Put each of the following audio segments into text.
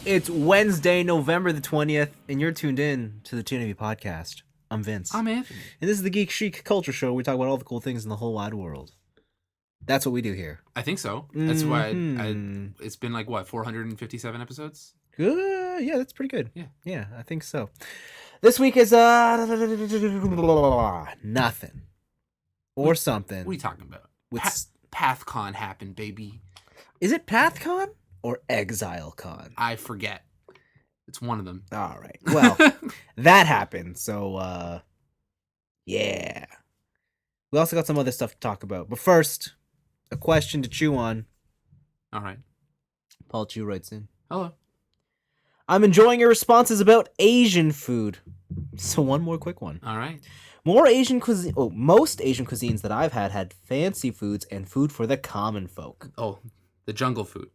It's Wednesday, November the 20th, and you're tuned in to the TNIAB podcast. I'm Vince. I'm Anthony. And this is the Geek Chic Culture Show where we talk about all the cool things in the whole wide world. That's what we do here. I think so. That's why Mm-hmm. it's been like, what, 457 episodes? Good. Yeah, that's pretty good. Yeah. Yeah, I think so. This week is nothing. Or something. What are you talking about? With PathCon happened, baby. Is it PathCon or ExileCon? I forget. It's one of them. All right. Well, that happened. So, yeah. We also got some other stuff to talk about. But first, a question to chew on. All right. Paul Chu writes in. Hello. I'm enjoying your responses about Asian food. So one more quick one. All right. Most Asian cuisines that I've had fancy foods and food for the common folk. Oh, the jungle food.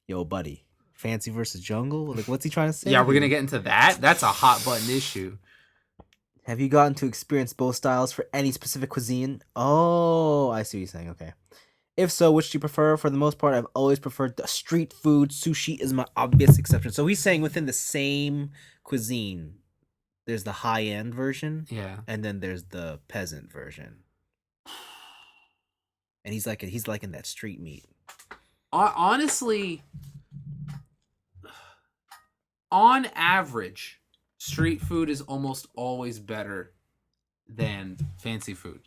Yo, buddy. Fancy versus jungle? Like, what's he trying to say? Yeah, we're going to get into that. That's a hot button issue. Have you gotten to experience both styles for any specific cuisine? Oh, I see what you're saying. Okay. If so, which do you prefer? For the most part, I've always preferred the street food. Sushi is my obvious exception. So he's saying within the same cuisine, there's the high-end version. Yeah. And then there's the peasant version. And he's liking that street meat. Honestly, on average, street food is almost always better than fancy food.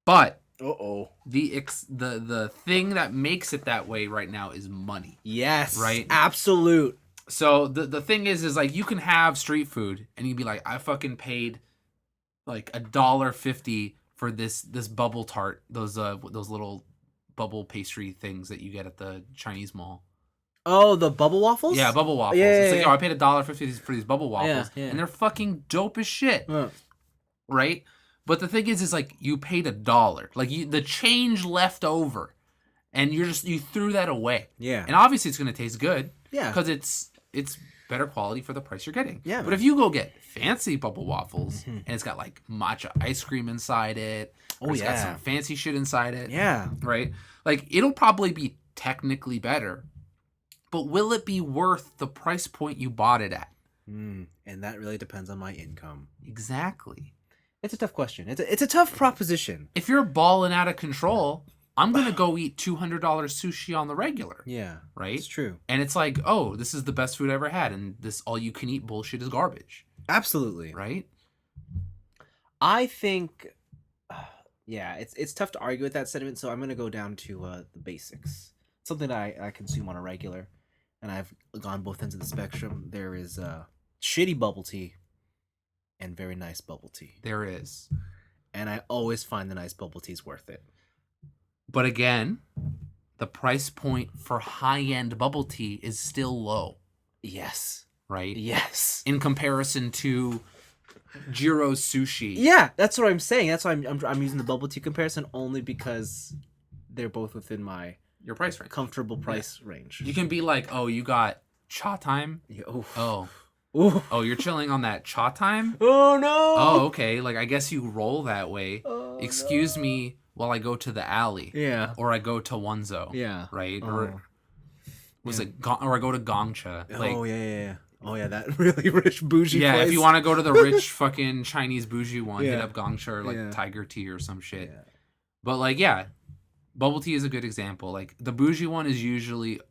But the thing that makes it that way right now is money. Yes. Right? Absolute. So the thing is like you can have street food and you'd be like, I fucking paid like $1.50 for this bubble tart, those little bubble pastry things that you get at the Chinese mall. Oh, the bubble waffles? Yeah, bubble waffles. Yeah, it's like, yeah. I paid $1.50 for these bubble waffles, Yeah. and they're fucking dope as shit, Yeah. right? But the thing is like you paid $1, like the change left over, and you threw that away. Yeah. And obviously it's gonna taste good. Yeah. Because it's better quality for the price you're getting. Yeah. But Man. if you go get fancy bubble waffles and it's got like matcha ice cream inside it, or it's got some fancy shit inside it. Yeah. Right? Like it'll probably be technically better, but will it be worth the price point you bought it at? And that really depends on my income. Exactly. It's a tough question. It's a tough proposition. If you're balling out of control, I'm going to go eat $200 sushi on the regular. Yeah. Right? It's true. And it's like, oh, this is the best food I ever had, and this all-you-can-eat bullshit is garbage. Absolutely. Right? I think, yeah, it's tough to argue with that sentiment, so I'm going to go down to the basics. Something that I consume on a regular, and I've gone both ends of the spectrum. There is shitty bubble tea and very nice bubble tea. There is. And I always find the nice bubble tea is worth it. But again, the price point for high-end bubble tea is still low. Yes. Right? Yes. In comparison to Jiro's sushi. Yeah, that's what I'm saying. That's why I'm using the bubble tea comparison only because they're both within my your price range, comfortable price range. You can be like, oh, you got cha time. Yeah, oof. Oh. Oof. Oh, you're chilling on that cha time? Oh no. Oh, okay. Like I guess you roll that way. Oh, Excuse me while I go to the alley. Yeah. Or I go to Wonzo. Yeah. Right? Oh. Or or I go to Gongcha. Like, oh yeah. Oh yeah, that really rich bougie place. If you want to go to the rich fucking Chinese bougie one, hit up Gongcha or like Tiger Tea or some shit. Yeah. But like, bubble tea is a good example. Like the bougie one is usually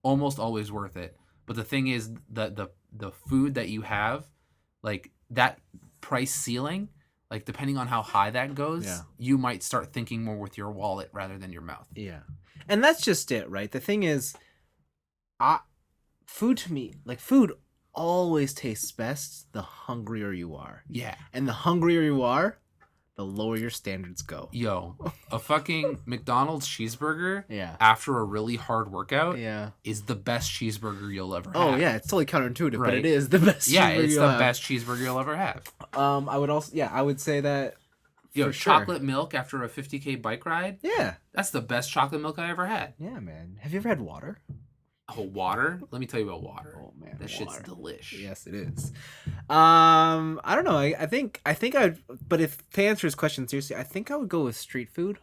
almost always worth it. But the thing is the food that you have, like that price ceiling, like depending on how high that goes, you might start thinking more with your wallet rather than your mouth. Yeah. And that's just it, right? The thing is, food to me, like food always tastes best the hungrier you are. Yeah. And the hungrier you are, the lower your standards go. Yo, a fucking McDonald's cheeseburger after a really hard workout is the best cheeseburger you'll ever have. Oh, yeah. It's totally counterintuitive, but it is the best cheeseburger it's the best cheeseburger you'll ever have. I would say that Yo, chocolate milk after a 50K bike ride? Yeah. That's the best chocolate milk I ever had. Yeah, man. Have you ever had water? Oh, water? Let me tell you about water. Oh man, that shit's delish. Yes, it is. I don't know. I think I'd. But if to answer his question seriously, I think I would go with street food,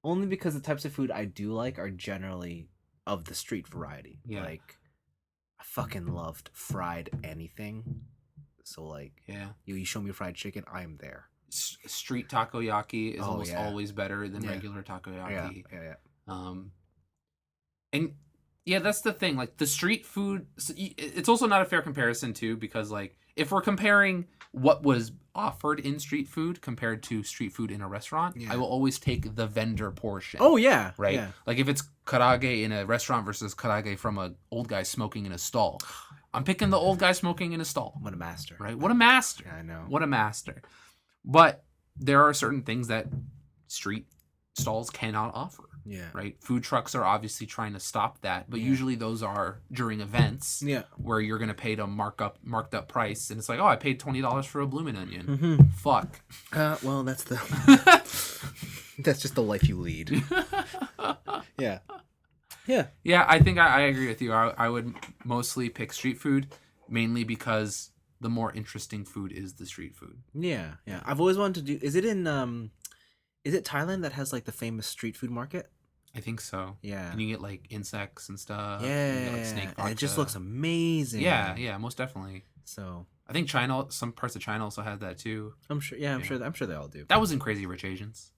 only because the types of food I do like are generally of the street variety. Yeah. Like I fucking loved fried anything. So like, Yeah. you show me fried chicken, I am there. Street takoyaki is almost yeah. always better than Yeah. regular Yeah, takoyaki. yeah. And yeah, that's the thing. Like the street food, it's also not a fair comparison too, because like if we're comparing what was offered in street food compared to street food in a restaurant, Yeah. I will always take the vendor portion. Oh yeah, Right. Yeah. Like if it's karage in a restaurant versus karage from a old guy smoking in a stall, I'm picking the old guy smoking in a stall. What a master. Right. What a master. Yeah, I know. What a master. But there are certain things that street stalls cannot offer. Yeah. Right. Food trucks are obviously trying to stop that, but usually those are during events. Yeah. Where you're gonna pay the marked up price, and it's like, oh, I paid $20 for a bloomin' onion. Mm-hmm. Fuck. Well, that's the that's just the life you lead. Yeah. Yeah. Yeah, I think I agree with you. I would mostly pick street food, mainly because the more interesting food is the street food. Yeah. Yeah. I've always wanted to do. Is it Thailand that has like the famous street food market? I think so. Yeah. And you get like insects and stuff. Yeah. And you get, like, snake And it just looks amazing. Yeah, most definitely. So I think China, some parts of China also had that too. I'm sure. Yeah, I'm sure they all do. That was in Crazy Rich Asians.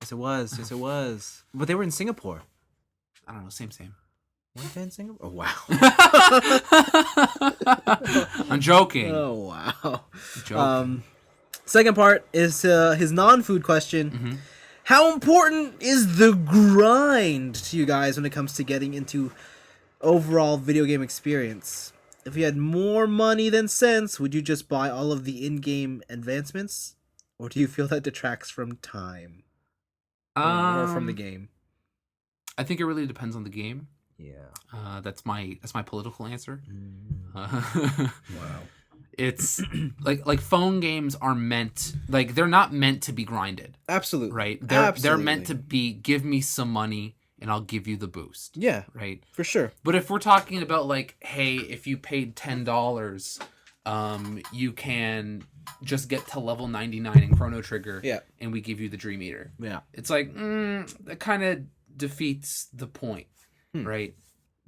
Yes, it was. Yes, it was. But they were in Singapore. I don't know. Same. Weren't they in Singapore? Oh wow. I'm joking. Oh wow. Joking. Second part is his non-food question. Mm-hmm. How important is the grind to you guys when it comes to getting into overall video game experience? If you had more money than sense, would you just buy all of the in-game advancements? Or do you feel that detracts from time? Or from the game? I think it really depends on the game. Yeah. That's my political answer. Wow. It's like phone games are meant, like they're not meant to be grinded. Absolutely. Right? They're meant to be, give me some money and I'll give you the boost. Yeah. Right? For sure. But if we're talking about like, hey, if you paid $10, you can just get to level 99 in Chrono Trigger. Yeah. And we give you the Dream Eater. Yeah. It's like, that kind of defeats the point. Right?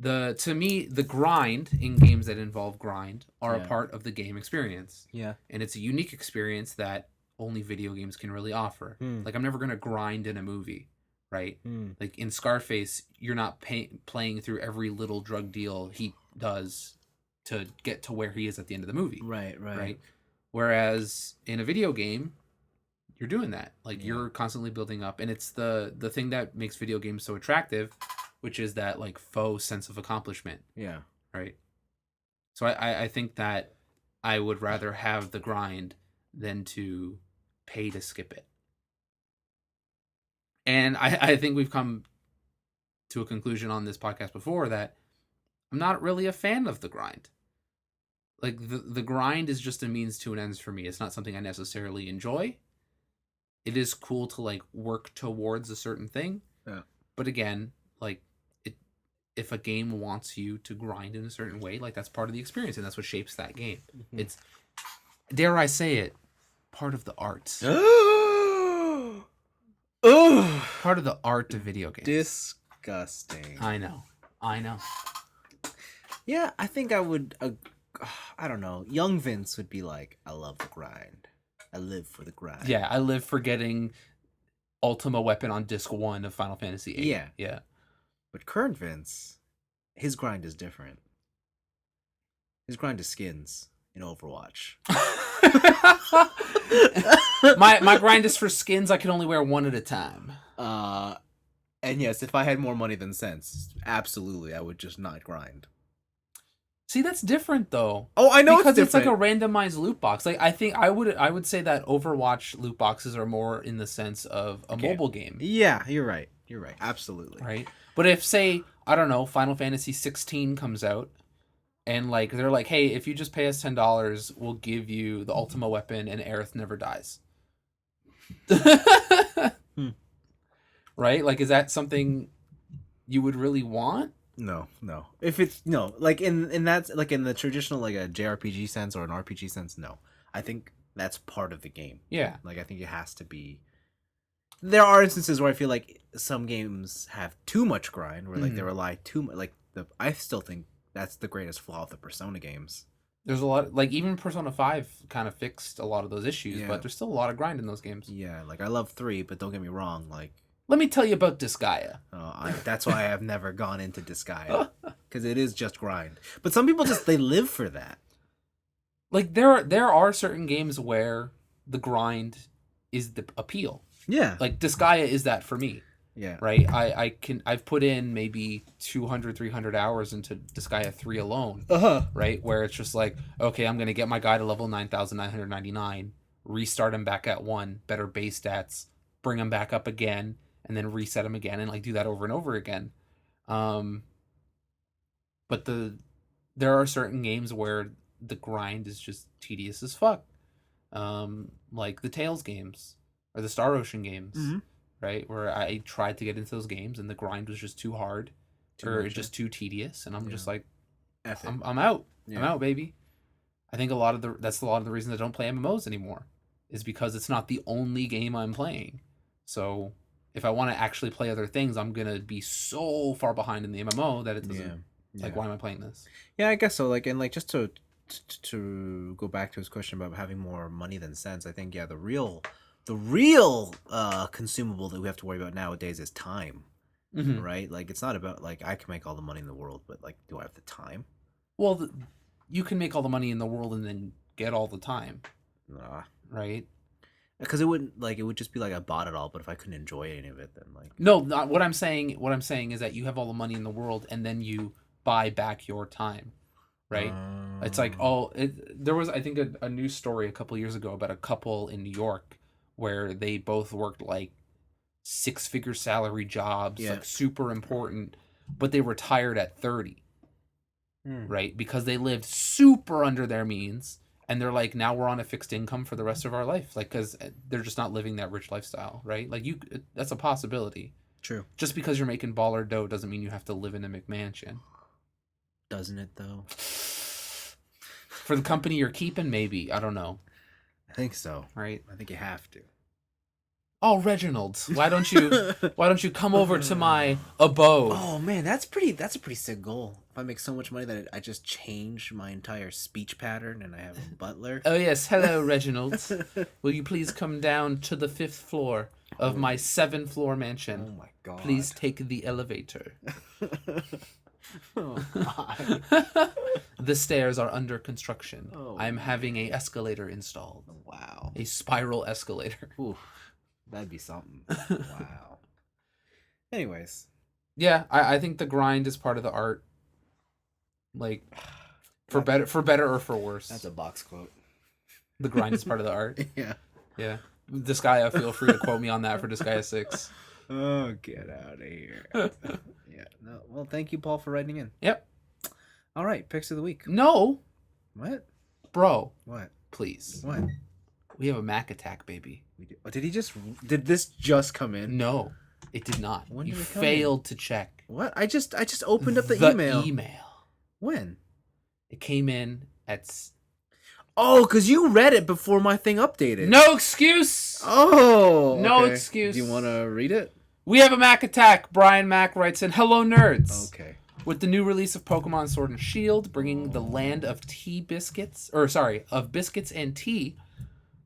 To me, the grind in games that involve grind are a part of the game experience. Yeah. And it's a unique experience that only video games can really offer. Like, I'm never going to grind in a movie, right? Like, in Scarface, you're not playing through every little drug deal he does to get to where he is at the end of the movie. Right? Whereas in a video game, you're doing that. Like, you're constantly building up. And it's the thing that makes video games so attractive, which is that like faux sense of accomplishment. Yeah. Right. So I think that I would rather have the grind than to pay to skip it. And I think we've come to a conclusion on this podcast before that I'm not really a fan of the grind. Like the grind is just a means to an end for me. It's not something I necessarily enjoy. It is cool to like work towards a certain thing. Yeah. But again, like if a game wants you to grind in a certain way, like that's part of the experience and that's what shapes that game. Mm-hmm. It's, dare I say it, part of the art. Part of the art of video games. Disgusting. I know. Yeah, I think I would, I don't know, young Vince would be like, I love the grind. I live for the grind. Yeah, I live for getting Ultima Weapon on disc 1 of Final Fantasy VIII. Yeah. But current Vince, his grind is different. His grind is skins in Overwatch. my grind is for skins I can only wear one at a time. And yes, if I had more money than sense, absolutely, I would just not grind. See, that's different though. Oh, I know, because it's like a randomized loot box. Like I think I would say that Overwatch loot boxes are more in the sense of a mobile game. Yeah, you're right. Absolutely. Right. But if, say, I don't know, Final Fantasy 16 comes out, and like they're like, hey, if you just pay us $10, we'll give you the Ultima Weapon and Aerith never dies. Right? Like, is that something you would really want? No. If it's like in that, like in the traditional like a JRPG sense or an RPG sense, no. I think that's part of the game. Yeah. Like I think it has to be. There are instances where I feel like some games have too much grind, where like they rely too much. Like I still think that's the greatest flaw of the Persona games. There's a lot, like even Persona 5 kind of fixed a lot of those issues, Yeah. but there's still a lot of grind in those games. Yeah, like I love 3, but don't get me wrong, like Let me tell you about Disgaea. that's why I have never gone into Disgaea, because it is just grind. But some people just they live for that. Like there are certain games where the grind is the appeal. Yeah. Like Disgaea is that for me. Yeah. Right? I've put in maybe 200, 300 hours into Disgaea 3 alone. Right? Where it's just like, okay, I'm going to get my guy to level 9,999, restart him back at 1, better base stats, bring him back up again, and then reset him again, and like do that over and over again. But there are certain games where the grind is just tedious as fuck. Like the Tales games or the Star Ocean games. Mm-hmm. Right, where I tried to get into those games and the grind was just too hard, or just too tedious, and I'm just like, I'm out. Yeah. I'm out, baby. I think that's a lot of the reason I don't play MMOs anymore, is because it's not the only game I'm playing. So if I want to actually play other things, I'm gonna be so far behind in the MMO that it doesn't. Like, why am I playing this? Yeah, I guess so. Like, and like just to go back to his question about having more money than sense, I think the real consumable that we have to worry about nowadays is time. Mm-hmm. Right? Like, it's not about like I can make all the money in the world, but like, do I have the time? Well, you can make all the money in the world and then get all the time. Right? Because it would just be like I bought it all, but if I couldn't enjoy any of it, then like no, not what I'm saying. What I'm saying is that you have all the money in the world and then you buy back your time. Right? It's like there was, I think, a news story a couple years ago about a couple in New York where they both worked like 6-figure salary jobs, like super important, but they retired at 30, right? Because they lived super under their means, and they're like, now we're on a fixed income for the rest of our life, like, because they're just not living that rich lifestyle, right? Like, that's a possibility. True. Just because you're making baller dough doesn't mean you have to live in a McMansion. Doesn't it, though? For the company you're keeping, maybe. I don't know. I think so. Right? I think you have to. Oh, Reginald, why don't you come over to my abode? Oh man, that's a pretty sick goal. If I make so much money that I just change my entire speech pattern and I have a butler. Oh yes, hello Reginald. Will you please come down to the 5th floor of my 7-floor mansion? Oh my god. Please take the elevator. Oh god. The stairs are under construction. Oh, I'm having a escalator installed. Wow. A spiral escalator. Ooh. That'd be something. Wow. Anyways. Yeah, I think the grind is part of the art. Like, for better or for worse. That's a box quote. The grind is part of the art. Yeah. Yeah. Disgaea, feel free to quote me on that for Disgaea 6. Oh, get out of here. Yeah. No. Well, thank you, Paul, for writing in. Yep. All right, picks of the week. No. What? Bro. What? Please. What? We have a Mac attack, baby. Did this just come in? No, it did not. When you did it come failed to check. What? I just opened up the email. When? It came in at... Oh, because you read it before my thing updated. No excuse! Oh! No okay. excuse. Do you want to read it? We have a Mac attack. Brian Mac writes in, hello, nerds. Okay. With the new release of Pokemon Sword and Shield, bringing the land of of biscuits and tea,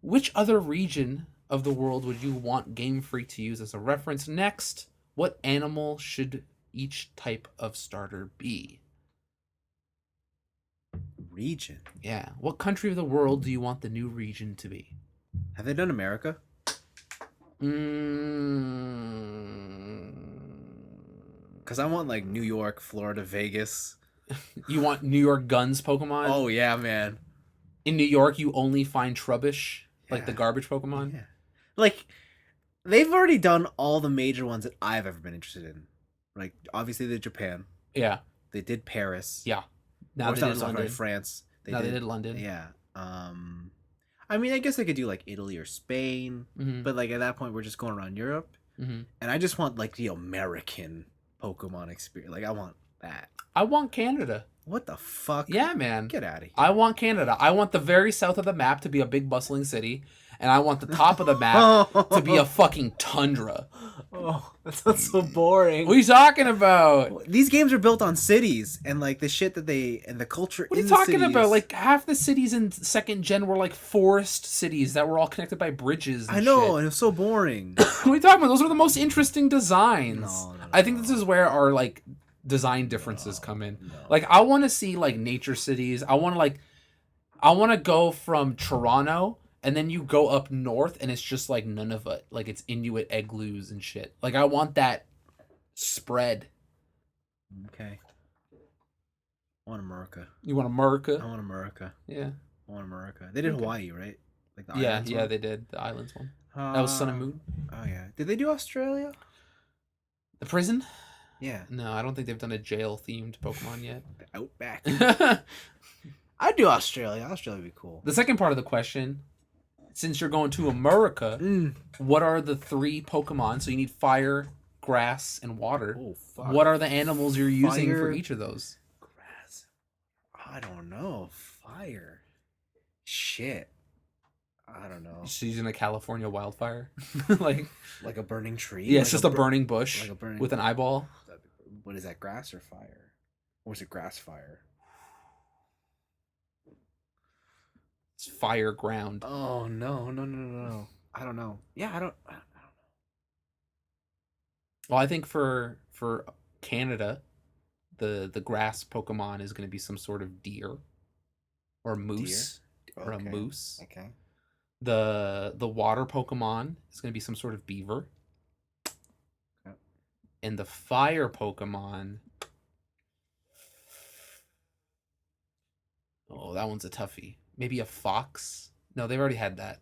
which other region of the world would you want Game Freak to use as a reference next? What animal should each type of starter be? Region? Yeah. What country of the world do you want the new region to be? Have they done America? Because I want, like, New York, Florida, Vegas. You want New York Guns Pokemon? Oh, yeah, man. In New York, you only find Trubbish, like the garbage Pokemon? Yeah. Like, they've already done all the major ones that I've ever been interested in. Like, obviously, they did Japan. Yeah. They did Paris. Yeah. Now they did London. France. They did London. Yeah. I mean, I guess they could do, like, Italy or Spain. Mm-hmm. But, like, at that point, we're just going around Europe. Mm-hmm. And I just want, like, the American Pokemon experience. Like, I want that. I want Canada. What the fuck? Yeah, man. Get out of here. I want Canada. I want the very south of the map to be a big bustling city, and I want the top of the map to be a fucking tundra. Oh, that sounds so boring. What are you talking about? These games are built on cities and like the shit that they and the culture What are in you the talking cities. about? Like half the cities in second gen were like forest cities that were all connected by bridges and I know, shit. and it's so boring. What are you talking about? Those are the most interesting designs. No, I think this is where our like design differences come in. no. Like I want to see like nature cities. I want to go from Toronto and then you go up north and it's just like none of it. Like it's Inuit igloos and shit. Like I want that spread. Okay. I want America. You want America? I want America. Yeah. I want America. They did Okay. Hawaii, right? Like the Yeah, islands yeah, one? they did. The islands one. That was Sun and Moon. Oh yeah. Did they do Australia? The prison? Yeah. No, I don't think they've done a jail themed Pokemon yet. The Outback. The I'd do Australia. Australia would be cool. second part of the question, since you're going to America, what are the 3 Pokemon? So you need fire, grass, and water. Oh fuck. What are the animals you're using for Fire. each of those? Grass. I don't know. Fire. Shit. I don't know. Just using a California wildfire? like Like a burning tree? Yeah, it's Like just a burning bush like a burning- with an eyeball. What is that, grass or fire? Or is it grass fire? It's fire ground. Oh no. I don't know. Yeah, I don't know. Well, I think for Canada, the grass Pokemon is going to be some sort of deer or moose or a Okay. moose. Okay. The water Pokemon is going to be some sort of beaver. Okay. And the fire Pokemon, oh, that one's a toughie. Maybe a fox? No, they've already had that.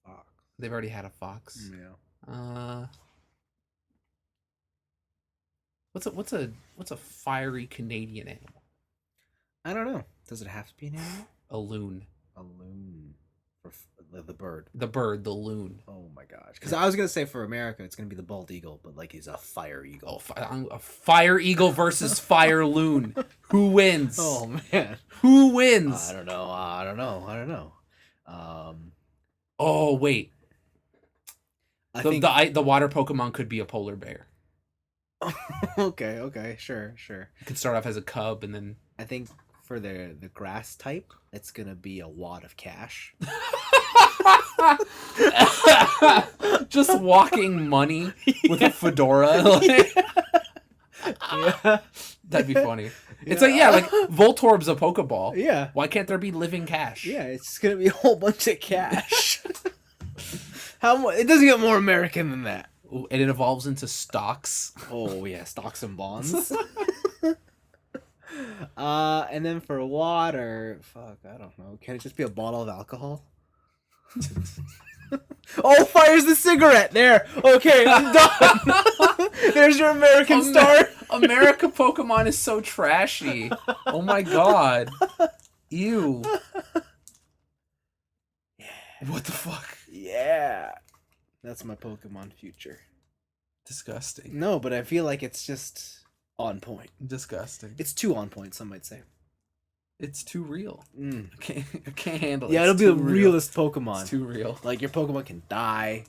Fox. They've already had a fox. Yeah. What's a fiery Canadian animal? I don't know. Does it have to be an animal? A loon. A loon. For the bird. The bird, the loon. Oh my gosh. Because I was going to say for America, it's going to be the bald eagle, but like he's a fire eagle. Oh, a fire eagle versus fire loon. Who wins? Oh man. Who wins? I don't know. Oh wait, I the, think... the water Pokemon could be a polar bear. Okay, sure. It could start off as a cub and then I think for the grass type, it's gonna be a wad of cash. just walking money with a fedora. Like, Yeah. that'd be funny. It's like Voltorb's a Pokeball. Yeah. Why can't there be living cash? Yeah, it's just gonna be a whole bunch of cash. How much? It doesn't get more American than that. Ooh, and it evolves into stocks. Oh yeah, stocks and bonds. And then for water, fuck, I don't know. Can it just be a bottle of alcohol? Oh, fire's the cigarette. There. Okay, I'm done. There's your American star. America Pokemon is so trashy. Oh my god. Ew. What the fuck? Yeah. That's my Pokemon future. Disgusting. No, but I feel like it's just on point. Disgusting. It's too on point, some might say. It's too real. Mm. I can't handle it. Yeah, It's it'll be the too real. realest Pokemon. It's too real. Like, your Pokemon can die.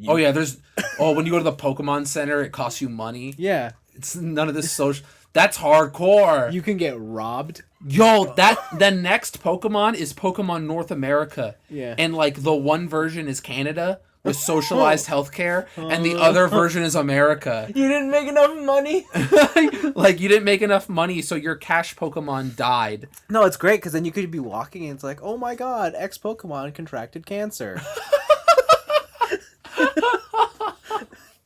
Oh yeah, there's when you go to the Pokemon Center, it costs you money. Yeah. It's none of this social. That's hardcore. You can get robbed. Yo, the next Pokemon is Pokemon North America. Yeah. And like the one version is Canada with socialized healthcare, and the other version is America. You didn't make enough money? Like you didn't make enough money, so your cash Pokemon died. No, it's great because then you could be walking and it's like, oh my god, X Pokemon contracted cancer.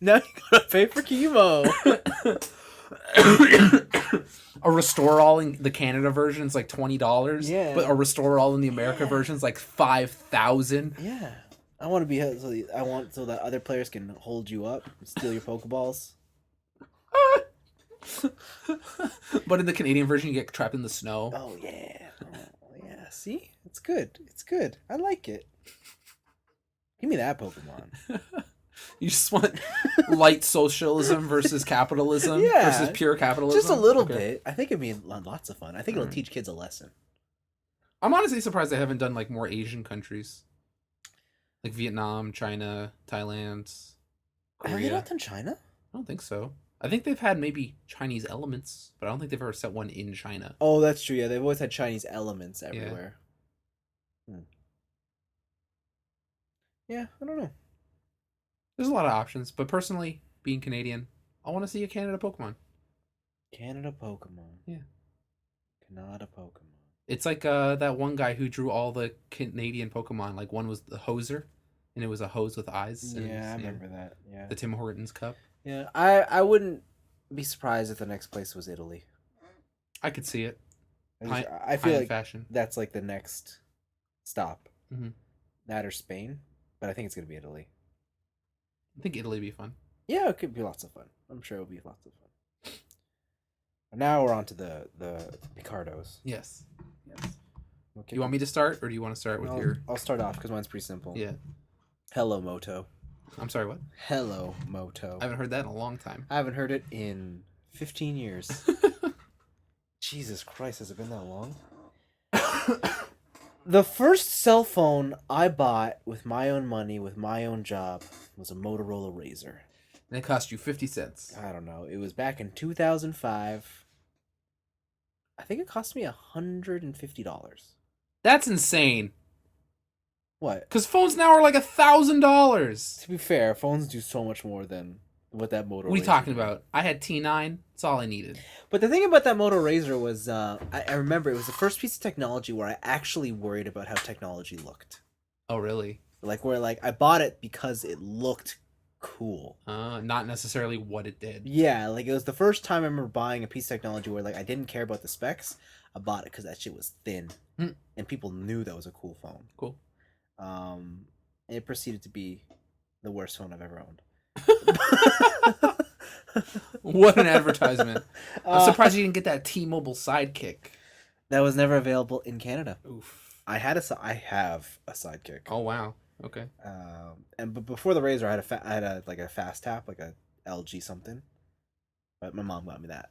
Now you gotta pay for chemo. A Restore All in the Canada version is like $20. Yeah. But a Restore All in the America version is like 5,000. Yeah. I want to be so that other players can hold you up, steal your Pokeballs. But in the Canadian version, you get trapped in the snow. Oh yeah. Oh yeah. See? It's good. It's good. I like it. Give me that Pokemon. You just want light socialism versus capitalism versus pure capitalism? Just a little Okay. bit. I think it'd be lots of fun. I think it'll teach kids a lesson. I'm honestly surprised they haven't done like more Asian countries. Like Vietnam, China, Thailand. Have they Korea. not done China? I don't think so. I think they've had maybe Chinese elements, but I don't think they've ever set one in China. Oh, that's true. Yeah, they've always had Chinese elements Yeah. everywhere. Hmm. Yeah, I don't know. There's a lot of options, but personally, being Canadian, I want to see a Canada Pokemon. Canada Pokemon. Yeah. Canada Pokemon. It's like that one guy who drew all the Canadian Pokemon. Like one was the Hoser, and it was a hose with eyes. And Yeah, I was, remember that. Yeah. the Tim Hortons Cup. Yeah, I wouldn't be surprised if the next place was Italy. I could see it. I feel like fashion. that's like the next stop. Mm-hmm. That or Spain, but I think it's gonna be Italy. I think Italy would be fun. Yeah, it could be lots of fun. I'm sure it'll be lots of fun. Now we're on to the Picardos. Yes. Yes. Okay. You want me to start, or do you want to start with your? I'll start off because mine's pretty simple. Yeah. Hello, Moto. I'm sorry. What? Hello, Moto. I haven't heard that in a long time. I haven't heard it in 15 years. Jesus Christ, has it been that long? The first cell phone I bought with my own money, with my own job, was a Motorola Razr. And it cost you 50 cents. I don't know. It was back in 2005. I think it cost me $150. That's insane. What? Because phones now are like $1,000. To be fair, phones do so much more than what that Moto. What are you talking about? I had T9. That's all I needed. But the thing about that Moto Razr was, I remember it was the first piece of technology where I actually worried about how technology looked. Oh, really? Like where I bought it because it looked cool. Not necessarily what it did. Yeah, like it was the first time I remember buying a piece of technology where I didn't care about the specs. I bought it because that shit was thin, and people knew that was a cool phone. Cool. And it proceeded to be the worst phone I've ever owned. What an advertisement! I'm surprised you didn't get that T-Mobile Sidekick. That was never available in Canada. Oof. I have a Sidekick. Oh wow. Okay. But before the Razr, I had a fast tap, like a LG something. But my mom got me that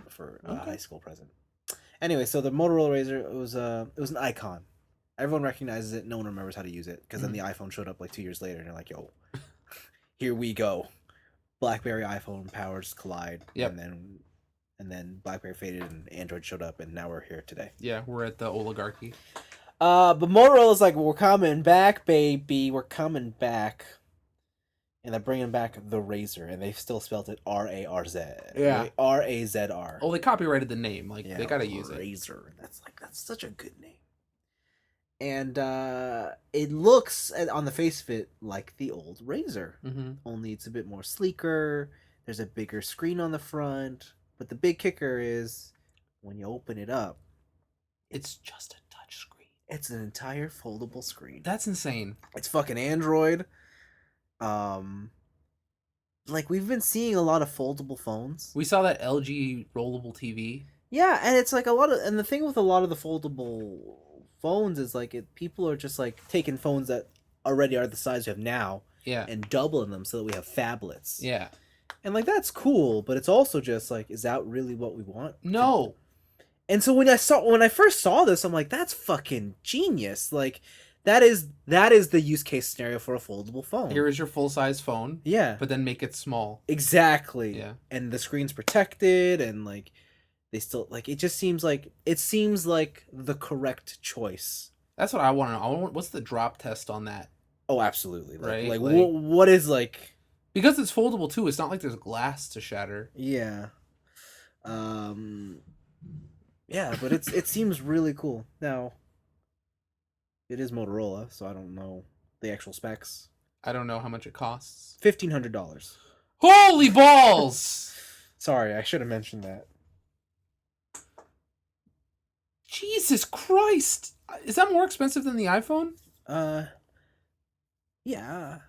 for a high school present. Anyway, so the Motorola Razr, it was an icon. Everyone recognizes it. No one remembers how to use it because then the iPhone showed up like 2 years later, and you're like, "Yo, here we go." BlackBerry, iPhone powers collide. Yep. And then BlackBerry faded, and Android showed up, and now we're here today. Yeah, we're at the oligarchy. But Motorola's like, we're coming back, baby. We're coming back. And they're bringing back the Razr, and they've still spelled it R-A-R-Z. Yeah. R-A-Z-R. Oh, they copyrighted the name. Like, they gotta use it. Razr. That's such a good name. And it looks, on the face of it, like the old Razr. Mm-hmm. Only it's a bit more sleeker. There's a bigger screen on the front. But the big kicker is, when you open it up, It's just a touch screen. it's an entire foldable screen. That's insane. It's fucking Android. We've been seeing a lot of foldable phones. We saw that LG rollable TV. Yeah, and it's like and the thing with a lot of the foldable phones is people are just taking phones that already are the size we have now, Yeah. and doubling them so that we have phablets. Yeah. And that's cool, but it's also just is that really what we want? No. And so when I first saw this, I'm like, that's fucking genius. That is the use case scenario for a foldable phone. Here is your full size phone. Yeah. But then make it small. Exactly. Yeah. And the screen's protected, and they still it just seems like the correct choice. That's what I want to know. What's the drop test on that? Oh, absolutely. Right? What is because it's foldable too. It's not like there's glass to shatter. Yeah. Yeah, but it seems really cool. Now, it is Motorola, so I don't know the actual specs. I don't know how much it costs. $1,500. Holy balls! Sorry, I should have mentioned that. Jesus Christ! Is that more expensive than the iPhone? Yeah.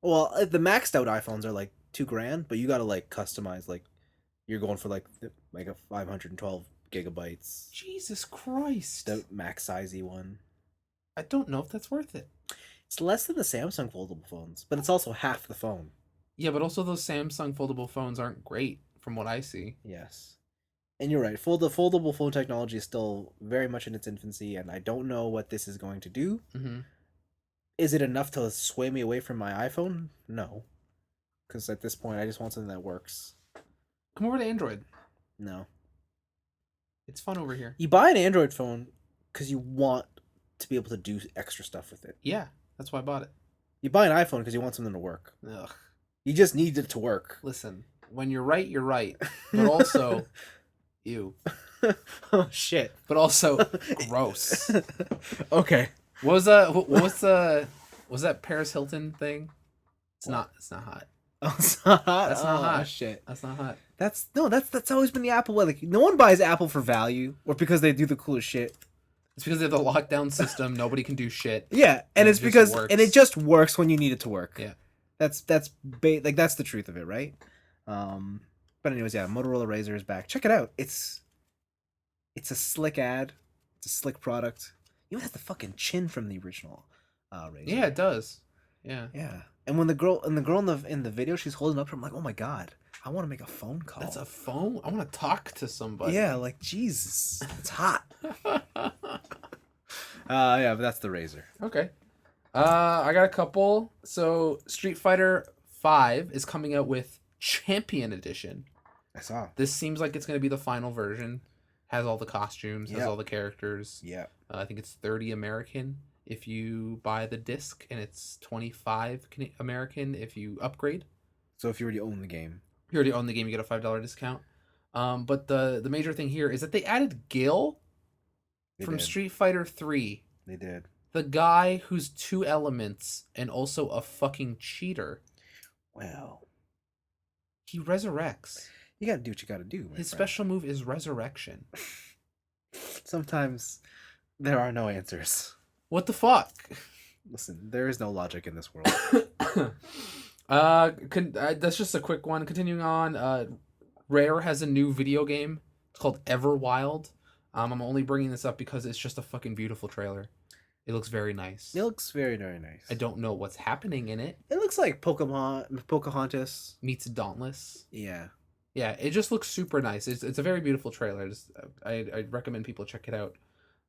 Well, the maxed out iPhones are $2,000, but you gotta customize. You're going for a 512 gigabytes. Jesus Christ! The max sizey one. I don't know if that's worth it. It's less than the Samsung foldable phones, but it's also half the phone. Yeah, but also those Samsung foldable phones aren't great from what I see. Yes. And you're right. The foldable phone technology is still very much in its infancy, and I don't know what this is going to do. Mm-hmm. Is it enough to sway me away from my iPhone? No. Because at this point, I just want something that works. Come over to Android. No. It's fun over here. You buy an Android phone because you want to be able to do extra stuff with it. Yeah, that's why I bought it. You buy an iPhone because you want something to work. Ugh. You just need it to work. Listen, when you're right, you're right. But also, ew. Oh shit. But also, gross. Okay. Was that Paris Hilton thing? It's not hot. Oh, it's not hot. That's not hot. Shit. That's not hot. That's always been the Apple way. Like no one buys Apple for value or because they do the coolest shit. It's because they have the lockdown system. Nobody can do shit. Yeah, and it's because works. and it just works when you need it to work. Yeah. That's like that's the truth of it, right? But anyways, yeah, Motorola Razr is back. Check it out. It's a slick ad. It's a slick product. You know, it has the fucking chin from the original Razr. Yeah, it does. Yeah. Yeah. And when the girl in the video, she's holding up, I'm like, oh my god, I want to make a phone call. That's a phone. I want to talk to somebody. Yeah, like Jesus, it's hot. Yeah, but that's the Razr. Okay. I got a couple. So Street Fighter 5 is coming out with Champion Edition. I saw. This seems like it's going to be the final version. Has all the costumes, has all the characters. Yeah. I think it's 30 American if you buy the disc, and it's 25 American if you upgrade. So if you already own the game. If you already own the game, you get a $5 discount. But the major thing here is that they added Gil from Street Fighter 3. They did. The guy who's 2 elements and also a fucking cheater. Well, he resurrects. You gotta do what you gotta do. His special move is resurrection. Sometimes there are no answers. What the fuck? Listen, there is no logic in this world. That's just a quick one. Continuing on, Rare has a new video game. It's called Everwild. I'm only bringing this up because it's just a fucking beautiful trailer. It looks very nice. It looks very, very nice. I don't know what's happening in it. It looks like Pocahontas meets Dauntless. Yeah. Yeah, it just looks super nice. It's a very beautiful trailer. I'd recommend people check it out.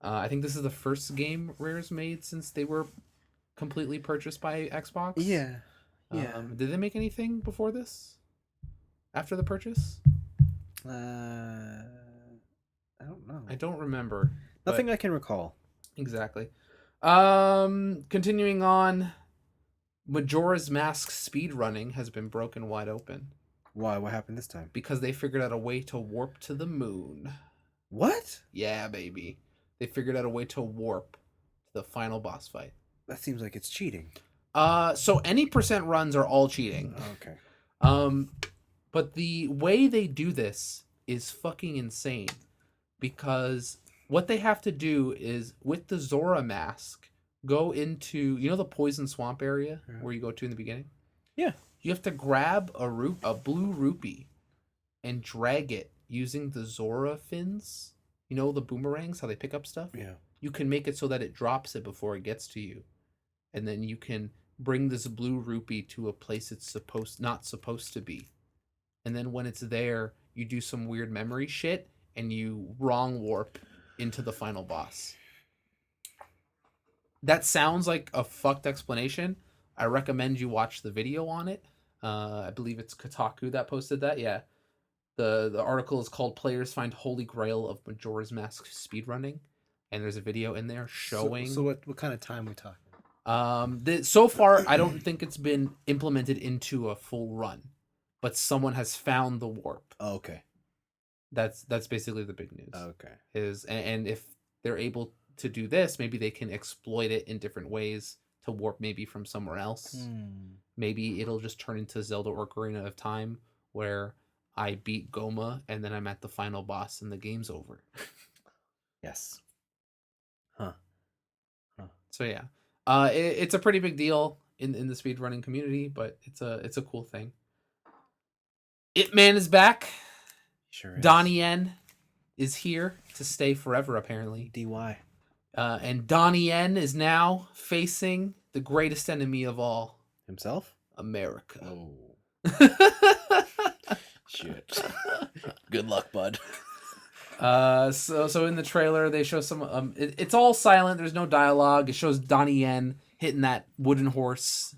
I think this is the first game Rare's made since they were completely purchased by Xbox. Yeah. Yeah. Did they make anything before this? After the purchase? I don't know. I don't remember. Nothing I can recall. Exactly. Continuing on, Majora's Mask speedrunning has been broken wide open. Why? What happened this time? Because they figured out a way to warp to the moon. What? Yeah, baby. They figured out a way to warp to the final boss fight. That seems like it's cheating. So any percent runs are all cheating. Okay. But the way they do this is fucking insane. Because what they have to do is, with the Zora mask, go into, you know, the poison swamp area where you go to in the beginning? Yeah. You have to grab a blue rupee and drag it using the Zora fins. You know, the boomerangs, how they pick up stuff? Yeah. You can make it so that it drops it before it gets to you. And then you can bring this blue rupee to a place it's not supposed to be. And then when it's there, you do some weird memory shit and you wrong warp into the final boss. That sounds like a fucked explanation. I recommend you watch the video on it. I believe it's Kotaku that posted that. Yeah. The article is called Players Find Holy Grail of Majora's Mask Speedrunning. And there's a video in there showing... So what kind of time are we talking? So far, I don't think it's been implemented into a full run. But someone has found the warp. Oh, okay. That's basically the big news. Okay. And if they're able to do this, maybe they can exploit it in different ways to warp maybe from somewhere else. Maybe it'll just turn into Zelda Ocarina of Time, where I beat Goma and then I'm at the final boss and the game's over. Yes. Huh. So yeah, it's a pretty big deal in the speedrunning community, but it's a cool thing. Itman is back. Sure is. Donnie Yen is here to stay forever, apparently. DY. And Donnie Yen is now facing the greatest enemy of all. Himself? America. Oh. Shit. Good luck, bud. So in the trailer they show some it's all silent, there's no dialogue. It shows Donnie Yen hitting that wooden horse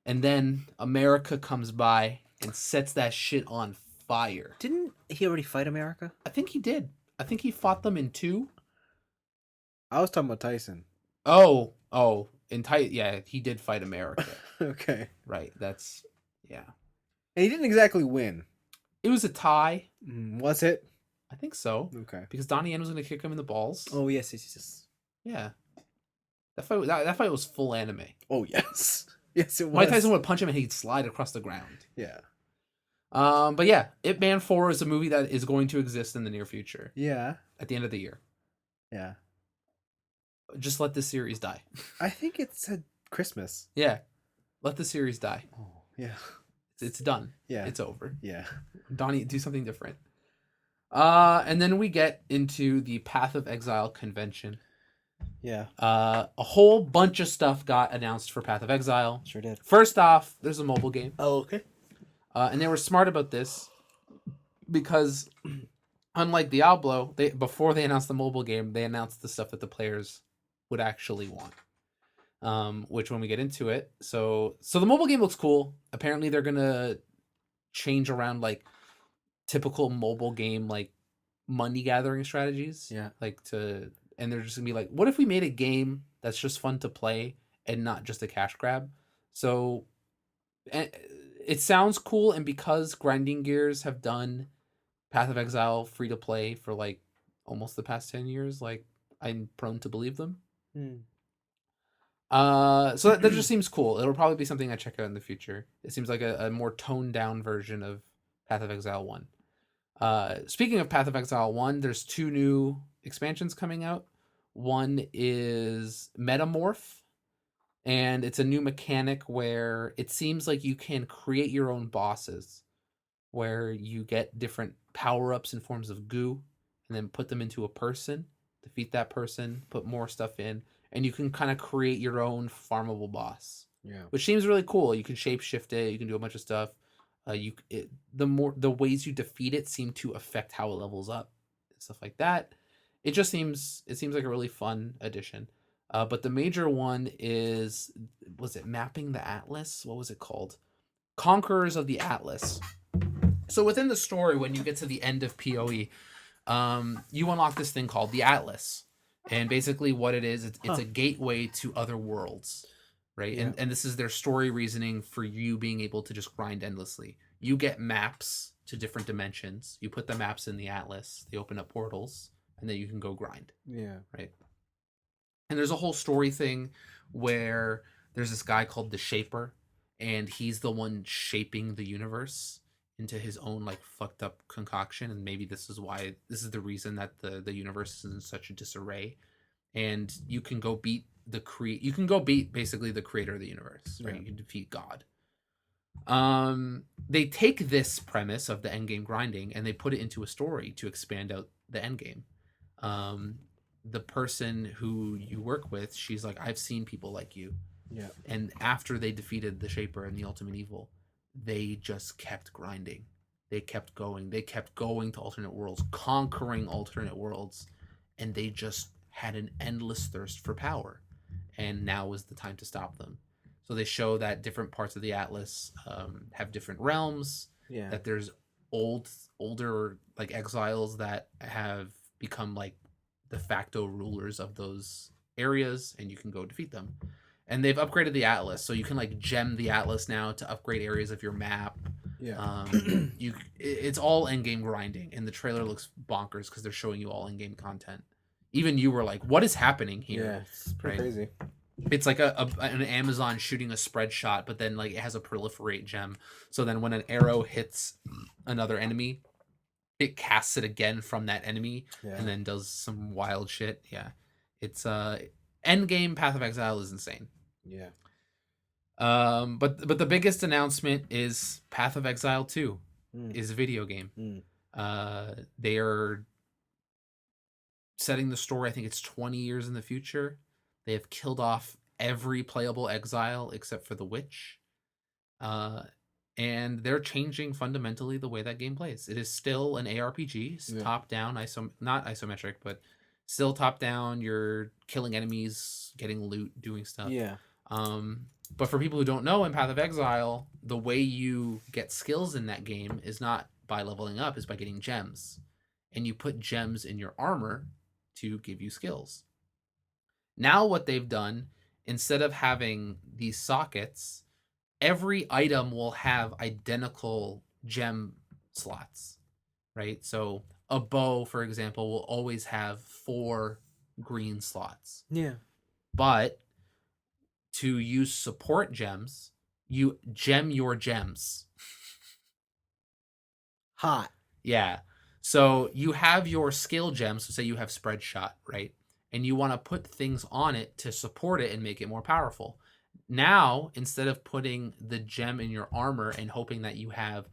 and then America comes by and sets that shit on fire. Didn't he already fight America? I think he did. I think he fought them in 2. I was talking about Tyson. Oh, yeah, he did fight America. Okay. Right. That's yeah. And he didn't exactly win. It was a tie. Was it? I think so. Okay. Because Donnie Yen was going to kick him in the balls. Oh yes. Yeah. That fight was full anime. Oh yes. Yes, it was. Mike Tyson would punch him and he'd slide across the ground. Yeah. But yeah, Ip Man 4 is a movie that is going to exist in the near future. Yeah. At the end of the year. Yeah. Just let this series die. I think it said Christmas. Yeah. Let the series die. Oh, yeah. It's done. Yeah. It's over. Yeah. Donnie, do something different. And then we get into the Path of Exile convention. Yeah. A whole bunch of stuff got announced for Path of Exile. Sure did. First off, there's a mobile game. Oh, okay. And they were smart about this because unlike Diablo, before they announced the mobile game, they announced the stuff that the players would actually want. Which when we get into it, so the mobile game looks cool. Apparently they're gonna change around like typical mobile game like money gathering strategies. Yeah. And they're just gonna be like, what if we made a game that's just fun to play and not just a cash grab? So it sounds cool, and because Grinding Gears have done Path of Exile free to play for like almost the past 10 years, like I'm prone to believe them. So that just seems cool. It'll probably be something I check out in the future. It seems like a more toned down version of Path of Exile 1. Speaking of Path of Exile 1, there's 2 new expansions coming out. One is Metamorph, and it's a new mechanic where it seems like you can create your own bosses, where you get different power-ups in forms of goo, and then put them into a person, defeat that person, put more stuff in, and you can kind of create your own farmable boss. Yeah. Which seems really cool. You can shapeshift it, you can do a bunch of stuff. The ways you defeat it seem to affect how it levels up and stuff like that. It seems like a really fun addition. But the major one was it Mapping the Atlas? What was it called? Conquerors of the Atlas. So within the story, when you get to the end of PoE, you unlock this thing called the Atlas. And basically what it is, it's a gateway to other worlds. Right? Yeah. And this is their story reasoning for you being able to just grind endlessly. You get maps to different dimensions. You put the maps in the Atlas. They open up portals, and then you can go grind. Yeah. Right? And there's a whole story thing where there's this guy called the Shaper, and he's the one shaping the universe into his own like fucked up concoction, and maybe this is the reason that the universe is in such a disarray. And you can go beat basically the creator of the universe, right? Yeah. You can defeat God. They take this premise of the endgame grinding and they put it into a story to expand out the endgame. The person who you work with, she's like, I've seen people like you. Yeah. And after they defeated the Shaper and the Ultimate Evil, they just kept grinding. They kept going. They kept going to alternate worlds, conquering alternate worlds, and they just had an endless thirst for power. And now is the time to stop them. So they show that different parts of the Atlas have different realms. Yeah. That there's older like exiles that have become like de facto rulers of those areas, and you can go defeat them. And they've upgraded the Atlas, so you can like gem the Atlas now to upgrade areas of your map. Yeah. It's all endgame grinding, and the trailer looks bonkers because they're showing you all endgame content. Even you were like, "What is happening here?" Yeah, it's pretty crazy. It's like an Amazon shooting a spread shot, but then like it has a proliferate gem. So then when an arrow hits another enemy, it casts it again from that enemy, and then does some wild shit. Yeah, it's endgame Path of Exile is insane. Yeah. But the biggest announcement is Path of Exile 2 is a video game. They are setting the story. I think it's 20 years in the future. They have killed off every playable exile except for the witch. And they're changing fundamentally the way that game plays. It is still an ARPG. It's top down, not isometric, but still top down. You're killing enemies, getting loot, doing stuff. Yeah. But for people who don't know, in Path of Exile, the way you get skills in that game is not by leveling up, is by getting gems. And you put gems in your armor to give you skills. Now what they've done, instead of having these sockets, every item will have identical gem slots, right? So a bow, for example, will always have 4 green slots. Yeah. But to use support gems, you gem your gems. Hot. Yeah. So you have your skill gems. So say you have spread shot, right? And you want to put things on it to support it and make it more powerful. Now, instead of putting the gem in your armor and hoping that you have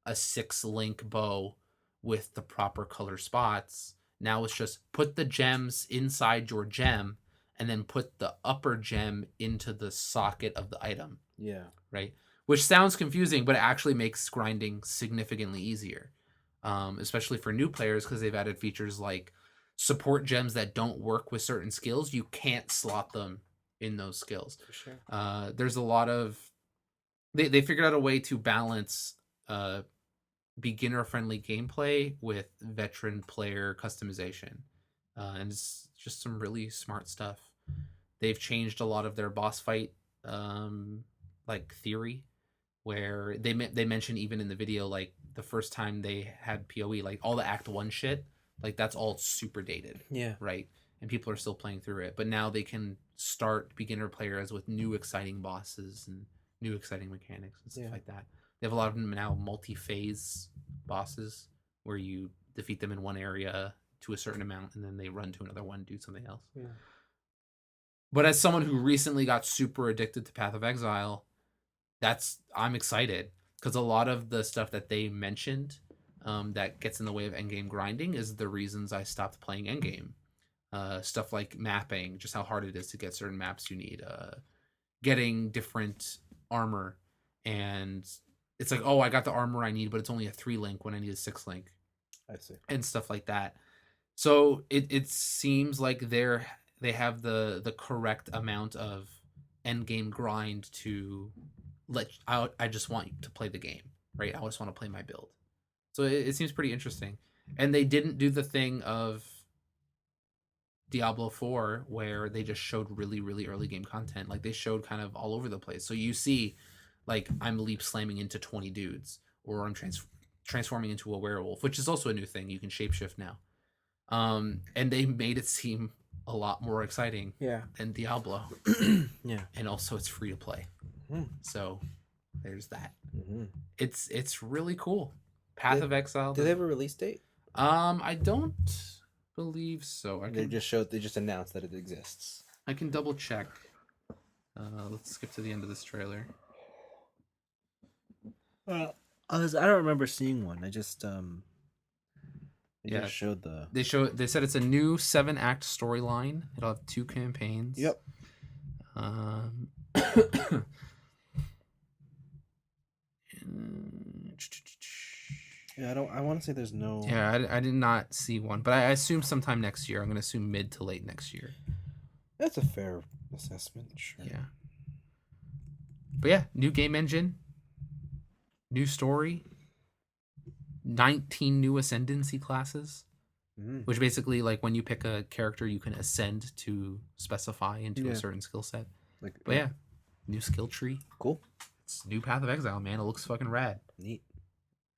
a 6-link bow with the proper color spots, now it's just put the gems inside your gem and then put the upper gem into the socket of the item. Yeah. Right? Which sounds confusing, but it actually makes grinding significantly easier, especially for new players because they've added features like support gems that don't work with certain skills. You can't slot them in those skills. For sure. There's a lot of they figured out a way to balance beginner friendly gameplay with veteran player customization, and it's just some really smart stuff. They've changed a lot of their boss fight like theory, where they mention even in the video, like the first time they had PoE, like all the Act 1 shit, like that's all super dated. Yeah. Right? And people are still playing through it. But now they can start beginner players with new exciting bosses and new exciting mechanics and stuff like that. They have a lot of them now multi-phase bosses where you defeat them in one area to a certain amount and then they run to another one and do something else. Yeah. But as someone who recently got super addicted to Path of Exile, I'm excited because a lot of the stuff that they mentioned that gets in the way of endgame grinding is the reasons I stopped playing endgame. Stuff like mapping, just how hard it is to get certain maps you need, getting different armor, and it's like, oh, I got the armor I need, but it's only a 3-link when I need a 6-link. I see. And stuff like that. So it seems like they have the correct amount of end game grind to I just want to play the game, right? I just want to play my build. So it seems pretty interesting. And they didn't do the thing of Diablo 4 where they just showed really, really early game content. Like they showed kind of all over the place. So you see, like, I'm leap slamming into 20 dudes, or I'm transforming into a werewolf, which is also a new thing. You can shapeshift now. And they made it seem a lot more exciting than Diablo. Yeah. And also it's free to play. So there's that. Mm-hmm. It's really cool. Path of Exile. Do they have a release date? I don't believe so. They just announced that it exists. I can double check. Let's skip to the end of this trailer. I don't remember seeing one. I just just showed the. They said it's a new 7-act storyline. It'll have 2 campaigns. Yep. Yeah, I want to say there's no. Yeah, I did not see one, but I assume sometime next year. I'm going to assume mid to late next year. That's a fair assessment. Sure. Yeah. But yeah, new game engine, new story, 19 new ascendancy classes, which basically, like, when you pick a character, you can ascend to specify into a certain skill set. But yeah, new skill tree. Cool. It's new Path of Exile, man. It looks fucking rad. Neat.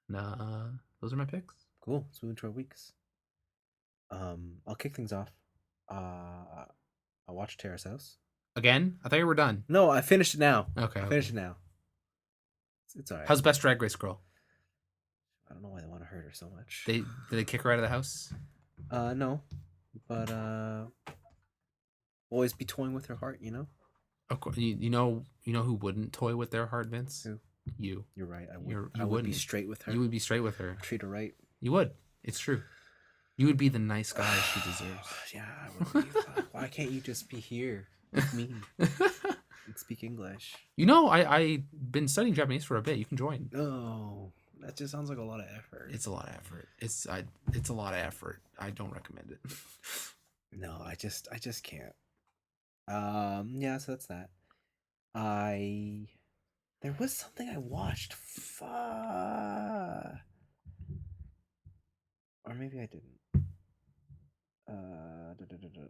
Those are my picks. Cool. Let's move into our weeks. I'll kick things off. I watched Terrace House. Again? I thought you were done. No, I finished it now. Okay. I finished it now. It's alright. How's Best Drag Race Girl? I don't know why they want to hurt her so much. Did they kick her out of the house? No. But always be toying with her heart, you know? Of course, you know who wouldn't toy with their heart, Vince? Who? You. You're right. I would be straight with her. You would be straight with her. Treat her right. You would. It's true. You would be the nice guy she deserves. Yeah, I would be. Why can't you just be here with me and speak English? You know, I've been studying Japanese for a bit. You can join. No, that just sounds like a lot of effort. It's a lot of effort. It's a lot of effort. I don't recommend it. No, I just can't. Yeah, so that's that. I there was something I watched. Or maybe I didn't.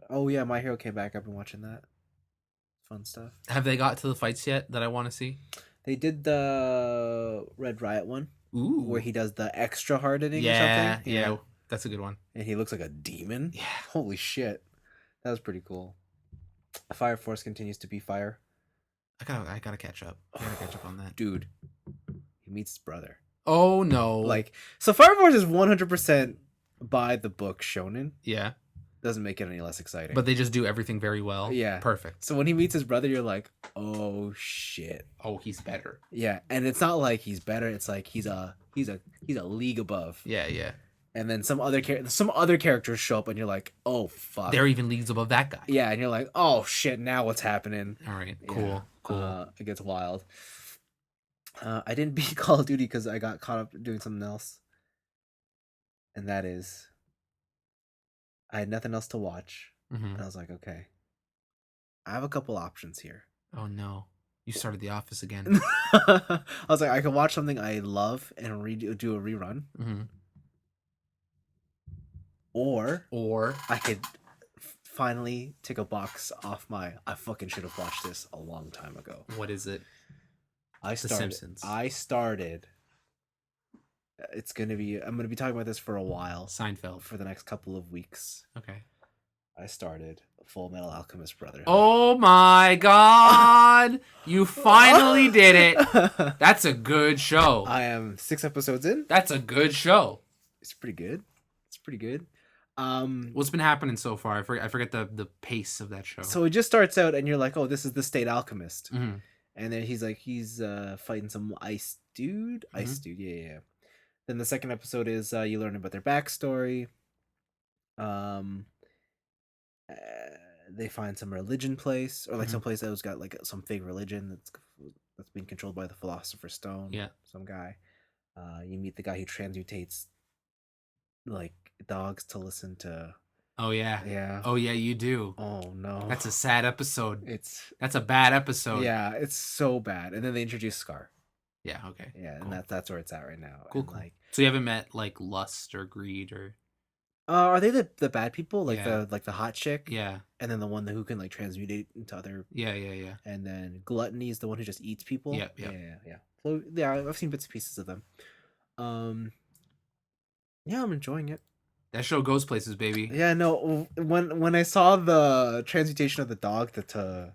Oh yeah, My Hero came back. I've been watching that. Fun stuff. Have they got to the fights yet that I want to see? They did the Red Riot one where Ooh. he does the extra hardening or Yeah, something. yeah. That's a good one. And he looks like a demon. Yeah. Holy shit. That was pretty cool. Fire Force continues to be fire. I gotta catch up. I gotta catch up on that. Dude, he meets his brother. Oh no. Like, so Fire Force is 100% by the book shonen. Yeah. Doesn't make it any less exciting. But they just do everything very well. Yeah. Perfect. So when he meets his brother, you're like, oh shit. Oh, he's better. Yeah, and it's not like he's better. It's like he's a league above. Yeah, yeah. And then some other characters show up, and you're like, oh fuck. They're even leagues above that guy. Yeah, and you're like, oh shit, now what's happening? All right. Cool. Yeah. Cool. It gets wild. I didn't beat Call of Duty because I got caught up doing something else, and that is, I had nothing else to watch, and I was like, okay, I have a couple options here. Oh no. You started The Office again. I was like, I could watch something I love and do a rerun, or I could finally take a box off my. I fucking should have watched this a long time ago. What is it? The Simpsons. I started. It's gonna be. I'm gonna be talking about this for a while. Seinfeld. For the next couple of weeks. Okay. I started Full Metal Alchemist Brotherhood. Oh my god! You finally did it. That's a good show. I am 6 episodes in. That's a good show. It's pretty good. It's pretty good. What's been happening so far? I forget the pace of that show. So it just starts out, and you're like, "Oh, this is the State Alchemist," Mm-hmm. and then he's fighting some ice dude. Ice dude, yeah. Then the second episode is you learn about their backstory. They find some religion place, or like some place that was got like some fake religion that's being controlled by the Philosopher's Stone. Yeah, some guy. You meet the guy who transmutates like dogs to listen to. Oh yeah. Yeah. Oh yeah, you do. Oh no. That's a sad episode. That's a bad episode. Yeah, it's so bad. And then they introduce Scar. Yeah. Okay. Yeah, cool. and that's where it's at right now. Cool. And, cool. So you haven't met like Lust or Greed or? Are they the bad people? Like yeah. the hot chick? Yeah. And then the one who can like transmutate into other. Yeah. And then Gluttony is the one who just eats people. Yeah. So yeah, I've seen bits and pieces of them. Yeah, I'm enjoying it. That show goes places, baby. Yeah, no. When I saw the transmutation of the dog to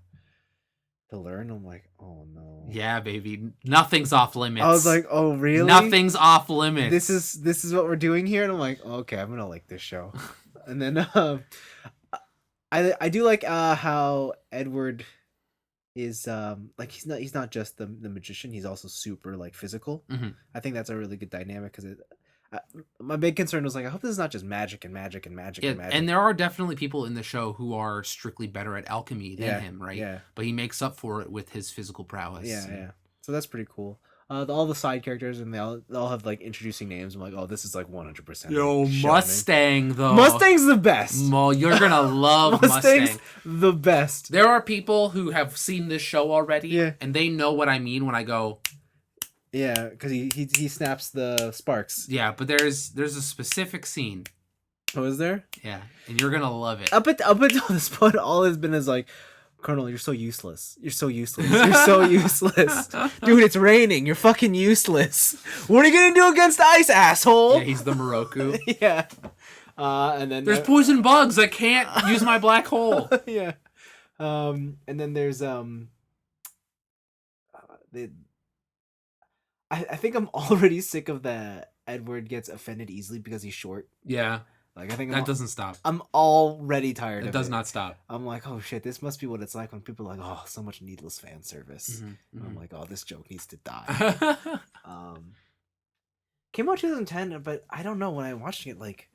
learn, I'm like, oh no. Yeah, baby. Nothing's off limits. I was like, oh really? Nothing's off limits. This is what we're doing here, and I'm like, okay, I'm gonna like this show. And then I do like how Edward is like he's not just the magician, he's also super like physical. I think that's a really good dynamic because my big concern was like, I hope this is not just magic and magic. And there are definitely people in the show who are strictly better at alchemy than him, right? Yeah. But he makes up for it with his physical prowess. Yeah. So that's pretty cool. All the side characters and they all have like introducing names. I'm like, oh, this is like 100%. Yo, Mustang though. Mustang's the best. You're gonna love Mustang. The best. There are people who have seen this show already, and they know what I mean when I go. Yeah, because he snaps the sparks. Yeah, but there's a specific scene. Oh, is there? Yeah, and you're gonna love it. Up until this point, all has been is like, Colonel, you're so useless. You're so useless. You're so useless. Dude, it's raining. You're fucking useless. What are you gonna do against ice, asshole? Yeah, he's the Moroku. Yeah. And then there's poison bugs. I can't use my black hole. Yeah. And then there's I think I'm already sick of that Edward gets offended easily because he's short. Yeah. Like I think that doesn't stop. I'm already tired of it. It does not stop. I'm like, oh shit, this must be what it's like when people are like, oh, so much needless fan service. I'm like, oh, this joke needs to die. Came out 2010, but I don't know, when I'm watching it, like,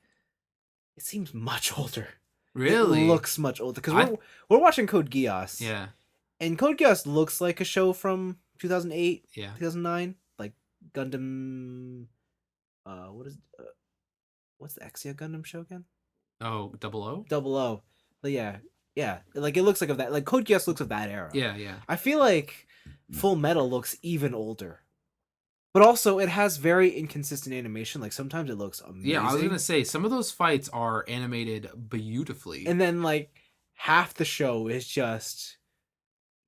it seems much older. Really? It looks much older. Because we're watching Code Geass. Yeah. And Code Geass looks like a show from 2008, 2009. Like Gundam... what's the Exia Gundam show again? Oh, 00? 00. But yeah. Like, it looks like of that. Like, Code Geass looks of that era. Yeah. I feel like Full Metal looks even older. But also, it has very inconsistent animation. Like, sometimes it looks amazing. Yeah, I was gonna say some of those fights are animated beautifully. And then, like, half the show is just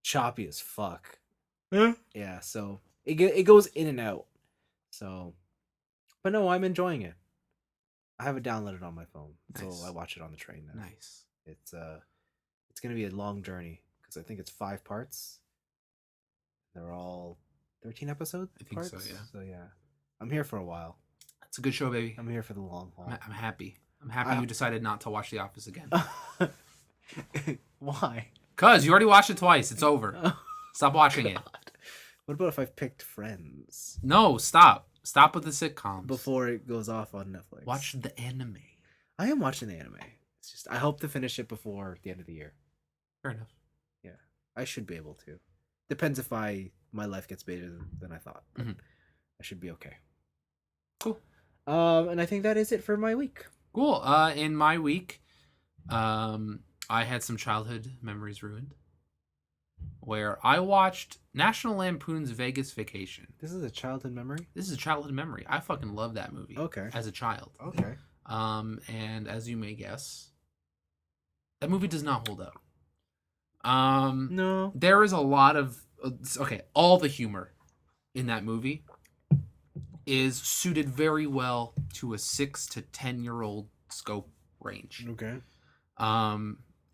choppy as fuck. Yeah, so it goes in and out. So, but no, I'm enjoying it. I have it downloaded on my phone, Nice. so I watch it on the train now. Nice. It's gonna be a long journey because I think it's 5 parts. They're all 13 episodes. I think so, yeah. So yeah, I'm here for a while. It's a good show, baby. I'm here for the long haul. I'm happy. I'm happy you decided not to watch The Office again. Why? Cause you already watched it twice. It's over. Stop watching it. What about if I've picked Friends? No, stop. Stop with the sitcoms. Before it goes off on Netflix. Watch the anime. I am watching the anime. It's just I hope to finish it before the end of the year. Fair enough. Yeah, I should be able to. Depends if my life gets better than I thought. Mm-hmm. I should be okay. Cool. And I think that is it for my week. Cool. In my week, I had some childhood memories ruined. Where I watched National Lampoon's Vegas Vacation. This is a childhood memory? This is a childhood memory. I fucking love that movie. Okay. As a child. Okay. And as you may guess, that movie does not hold up. No. There is a lot of all the humor in that movie is suited very well to a 6 to 10-year-old scope range. Okay.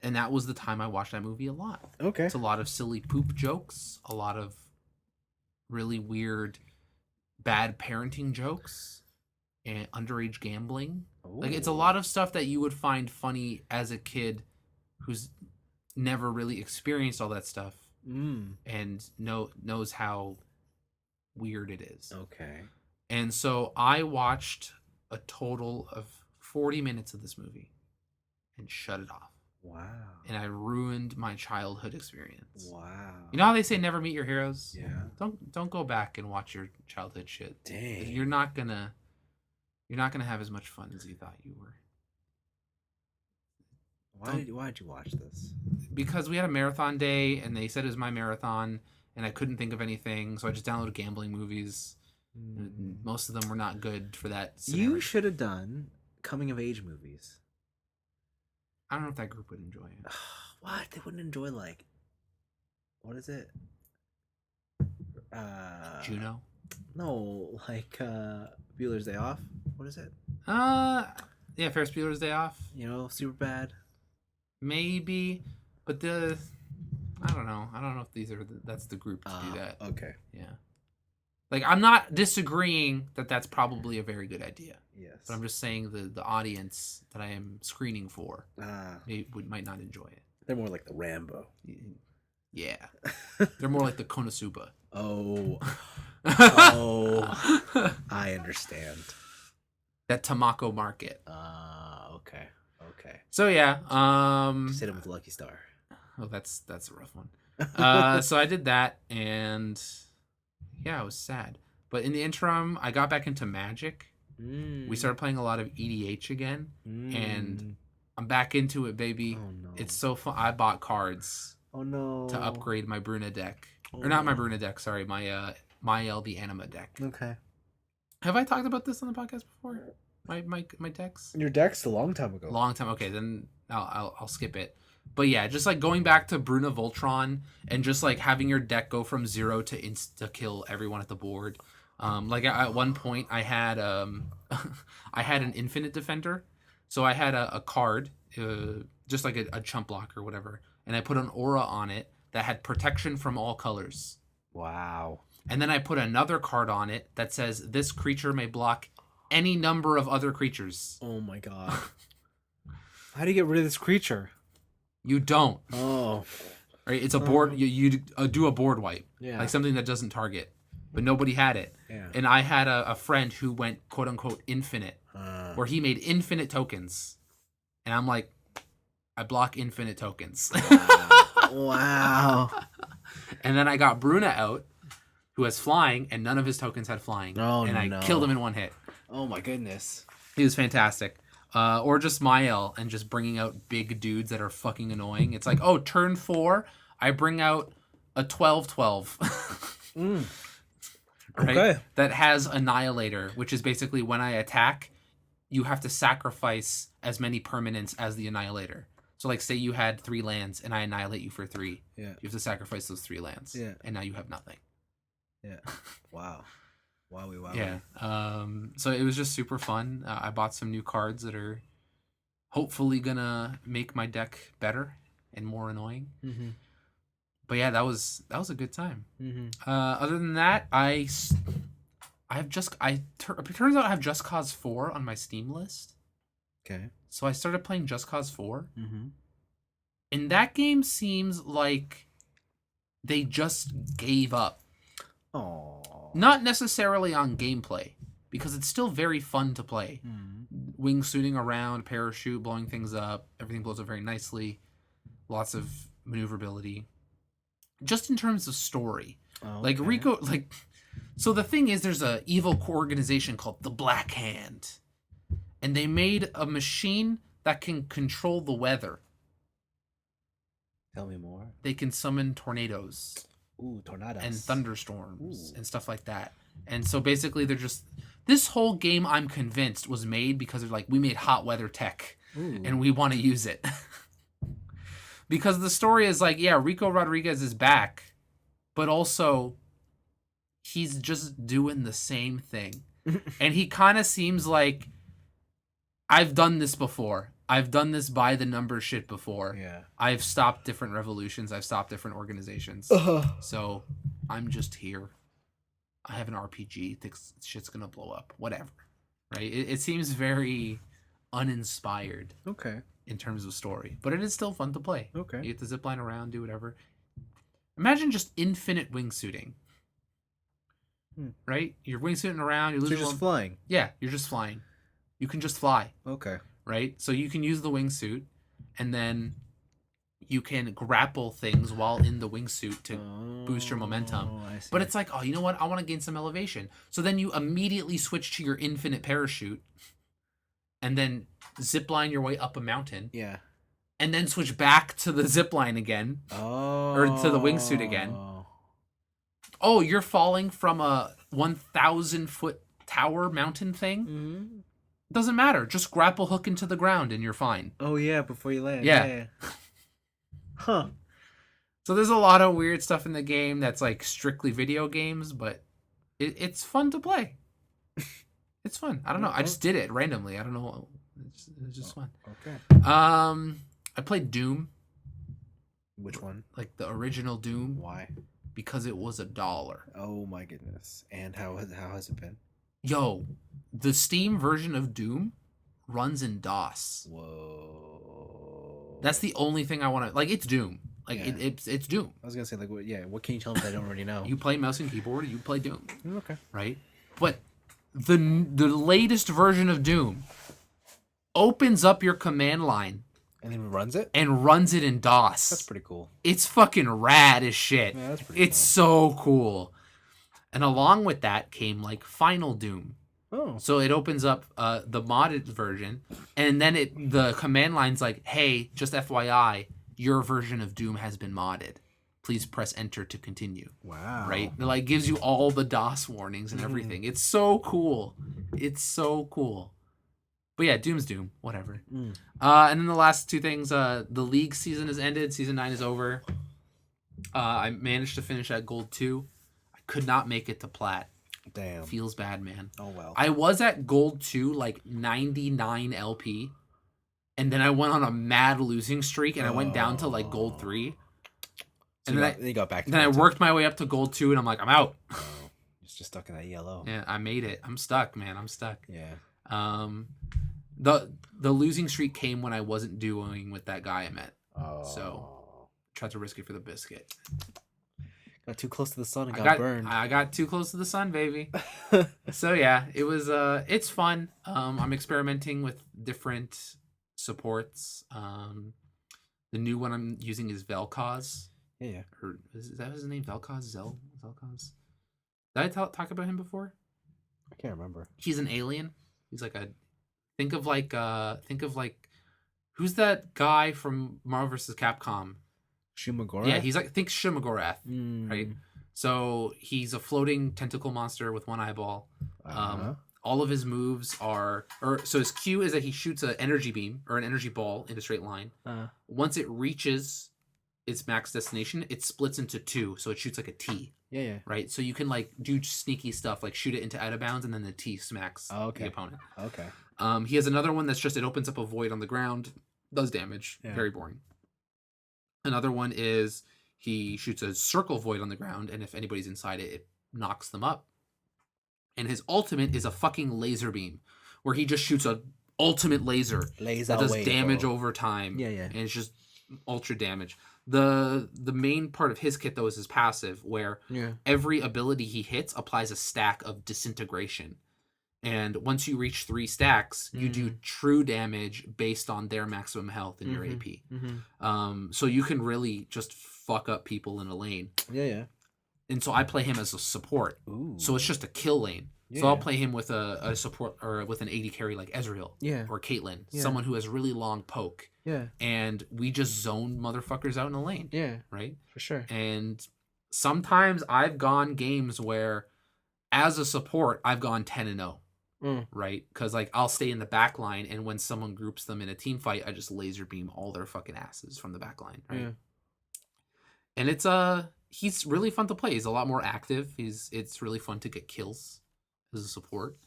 And that was the time I watched that movie a lot. Okay. It's a lot of silly poop jokes, a lot of really weird bad parenting jokes, and underage gambling. Ooh. Like, it's a lot of stuff that you would find funny as a kid who's never really experienced all that stuff and knows how weird it is. Okay. And so I watched a total of 40 minutes of this movie and shut it off. Wow. And I ruined my childhood experience. Wow. You know how they say never meet your heroes? Yeah. Don't go back and watch your childhood shit. Dang. You're not gonna have as much fun as you thought you were. Why'd you watch this? Because we had a marathon day and they said it was my marathon and I couldn't think of anything, so I just downloaded gambling movies. Most of them were not good for that scenario. You should have done coming of age movies. I don't know if that group would enjoy it. What? They wouldn't enjoy, like, what is it? Juno? No, like Bueller's Day Off. What is it? Yeah, Ferris Bueller's Day Off. You know, super bad. Maybe, but I don't know. I don't know if that's the group to do that. Okay. Yeah. Like, I'm not disagreeing that that's probably a very good idea. Yes. But I'm just saying the audience that I am screening for might not enjoy it. They're more like the Rambo. Yeah. They're more like the Konosuba. Oh. I understand. That Tamako market. Okay. So yeah, just hit him with Lucky Star. Oh, that's a rough one. So I did that, and yeah, it was sad. But in the interim, I got back into Magic. We started playing a lot of EDH again, and I'm back into it, baby. Oh no. It's so fun. I bought cards. Oh no. To upgrade my Bruna deck. Or not my Bruna deck, sorry, my Mael the Anima deck. Okay. Have I talked about this on the podcast before? My decks? Your deck's a long time ago. Long time. Okay, then I'll skip it. But yeah, just like going back to Bruna Voltron and just like having your deck go from 0 to insta kill everyone at the board. Like at one point I had I had an infinite defender. So I had a card, just like a chump block or whatever, and I put an aura on it that had protection from all colors. Wow. And then I put another card on it that says this creature may block any number of other creatures. Oh my god. How do you get rid of this creature? You don't. Oh. Right? It's a board. You do a board wipe. Yeah. Like something that doesn't target. But nobody had it. Yeah. And I had a friend who went quote unquote infinite, where he made infinite tokens. And I'm like, I block infinite tokens. Wow. And then I got Bruna out, who has flying, and none of his tokens had flying. Oh, and I killed him in one hit. Oh my goodness. He was fantastic. Or just Mael and just bringing out big dudes that are fucking annoying. It's like, oh, turn 4, I bring out a 12-12. Mm. Right? Okay. That has Annihilator, which is basically when I attack, you have to sacrifice as many permanents as the Annihilator. So, like, say you had 3 lands and I annihilate you for 3. Yeah. You have to sacrifice those 3 lands. Yeah. And now you have nothing. Yeah. Wow. Wowie. Yeah. So it was just super fun. I bought some new cards that are hopefully gonna make my deck better and more annoying. Mm-hmm. But yeah, that was a good time. Mm-hmm. Other than that, it turns out I have Just Cause 4 on my Steam list. Okay. So I started playing Just Cause 4. Mm-hmm. And that game seems like they just gave up. Oh. Not necessarily on gameplay, because it's still very fun to play. Mm-hmm. Wingsuiting around, parachute, blowing things up. Everything blows up very nicely. Lots of maneuverability. Just in terms of story. Okay. Like Rico, like... So the thing is, there's a evil organization called the Black Hand. And they made a machine that can control the weather. Tell me more. They can summon tornadoes. Ooh, tornadoes. And thunderstorms. Ooh. And stuff like that. And so basically they're just... This whole game, I'm convinced, was made because they're like, we made hot weather tech. Ooh. And we want to use it. Because the story is like, yeah, Rico Rodriguez is back. But also, he's just doing the same thing. And he kind of seems like, I've done this before. I've done this by the number shit before. Yeah. I've stopped different revolutions. I've stopped different organizations. So I'm just here. I have an RPG. Think shit's gonna blow up. Whatever. Right? It seems very uninspired. Okay. In terms of story. But it is still fun to play. Okay. You get to zipline around, do whatever. Imagine just infinite wingsuiting. Right? You're wingsuiting around. You're just flying. Yeah, you're just flying. You can just fly. Okay. Right? So you can use the wingsuit, and then you can grapple things while in the wingsuit to boost your momentum. I see. But it's like, oh, you know what? I want to gain some elevation. So then you immediately switch to your infinite parachute, and then zipline your way up a mountain. Yeah. And then switch back to the zipline again. Or to the wingsuit again. Oh, you're falling from a 1,000-foot tower mountain thing? Mm-hmm. Doesn't matter. Just grapple hook into the ground and you're fine. Oh, yeah, before you land. Yeah. Huh. So there's a lot of weird stuff in the game that's like strictly video games, but it's fun to play. It's fun. I don't know. I just did it randomly. I don't know. It's just fun. Okay. I played Doom. Which one? Like the original Doom. Why? Because it was $1. Oh my goodness. And how has it been? Yo, the Steam version of Doom runs in DOS. Whoa. That's the only thing I want to... Like, it's Doom. Like, Yeah. it's Doom. I was going to say, like, what can you tell me that I don't already know? You play mouse and keyboard, you play Doom. Okay. Right? But the latest version of Doom opens up your command line and then runs it? And runs it in DOS. That's pretty cool. It's fucking rad as shit. Yeah, that's pretty It's so cool. And along with that came, like, Final Doom. Oh. So it opens up the modded version, and then the command line's like, hey, just FYI, your version of Doom has been modded. Please press enter to continue. Wow. Right? It, like, gives you all the DOS warnings and everything. It's so cool. It's so cool. But yeah, Doom's Doom. Whatever. And then the last two things, the League season has ended. Season 9 is over. I managed to finish at Gold 2. I could not make it to Plat. Damn. Feels bad, man. Oh, well. I was at Gold 2, like 99 LP. And then I went on a mad losing streak, and I went down to like Gold 3. So and then you got back to then I worked my way up to Gold 2, and I'm like, I'm out. Oh, it's just stuck in that yellow. Yeah, I made it. I'm stuck, man. I'm stuck. Yeah. The losing streak came when I wasn't doing with that guy I met. Oh. So tried to risk it for the biscuit. Got too close to the sun and got burned. I got too close to the sun, baby. So yeah, it was it's fun. I'm experimenting with different supports. The new one I'm using is Vel'Koz. Yeah. Or is that his name? Vel'Koz? Vel'Koz? Did I talk about him before? I can't remember. He's an alien. He's like think of like who's that guy from Marvel vs. Capcom? Yeah, Shumagora? he's like, think Shumagorath, right? Mm. So he's a floating tentacle monster with one eyeball. Uh-huh. All of his moves are, so his Q is that he shoots an energy beam or an energy ball in a straight line. Once it reaches its max destination, it splits into two, so it shoots like a T. Yeah, yeah. Right, so you can like do sneaky stuff, like shoot it into out of bounds, and then the T smacks the opponent. Okay. He has another one that's just it opens up a void on the ground, does damage, very boring. Another one is he shoots a circle void on the ground, and if anybody's inside it, it knocks them up. And his ultimate is a fucking laser beam, where he just shoots a ultimate laser that does damage over time. Yeah, yeah. And it's just ultra damage. The main part of his kit though is his passive, where every ability he hits applies a stack of disintegration. And once you reach 3 stacks, you do true damage based on their maximum health and your AP. So you can really just fuck up people in a lane. Yeah, yeah. And so I play him as a support. Ooh. So it's just a kill lane. Yeah. So I'll play him with a support or with an AD carry like Ezreal or Caitlyn, someone who has really long poke. Yeah. And we just zone motherfuckers out in the lane. Yeah. Right? For sure. And sometimes I've gone games where as a support, I've gone 10-0. Right? Because like I'll stay in the back line, and when someone groups them in a team fight, I just laser beam all their fucking asses from the back line. Right? Yeah. And it's he's really fun to play. He's a lot more active. It's really fun to get kills as a support.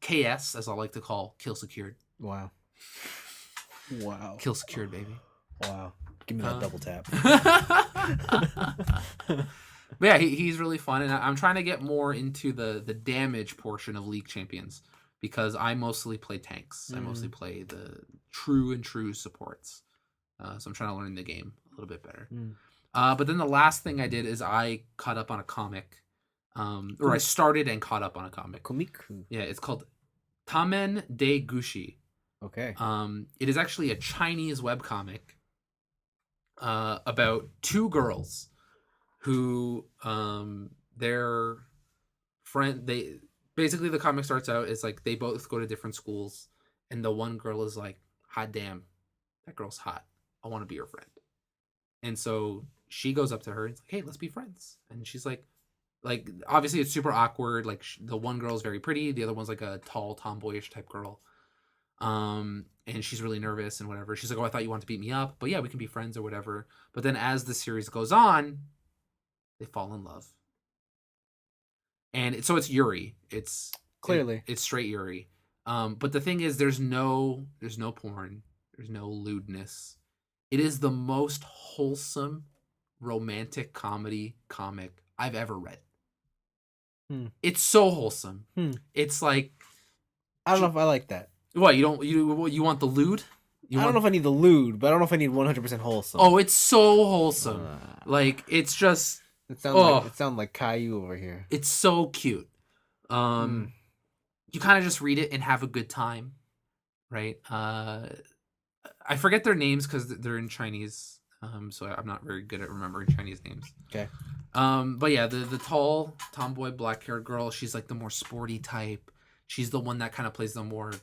KS, as I like to call, kill secured. Wow. Wow. Kill secured, baby. Wow. Give me that double tap. But yeah, he's really fun, and I'm trying to get more into the damage portion of League Champions, because I mostly play tanks. I mostly play the true supports. So I'm trying to learn the game a little bit better. But then the last thing I did is I caught up on a comic. Or I started and caught up on a comic. Komiku. Yeah, it's called Tamen de Gushi. Okay. It is actually a Chinese webcomic about 2 girls who their friend, they basically, the comic starts out is like they both go to different schools, and the one girl is like, hot damn, that girl's hot, I want to be her friend. And so she goes up to her and it's like, hey, let's be friends. And she's like obviously it's super awkward, like the one girl's very pretty, the other one's like a tall tomboyish type girl, and she's really nervous and whatever. She's like, oh, I thought you wanted to beat me up, but yeah, we can be friends or whatever. But then as the series goes on, they fall in love. And so it's Yuri. It's clearly it's straight Yuri. But the thing is, there's no porn, there's no lewdness. It is the most wholesome romantic comedy comic I've ever read. It's so wholesome. It's like, I don't know if I like that. What, you want the lewd? I don't know if I need the lewd, but I don't know if I need 100% wholesome. Oh, it's so wholesome. Like, it's just, it sounds like Caillou over here. It's so cute. You kind of just read it and have a good time, right? I forget their names because they're in Chinese, so I'm not very good at remembering Chinese names. Okay. But yeah, the tall tomboy black-haired girl, she's like the more sporty type. She's the one that kind of plays the more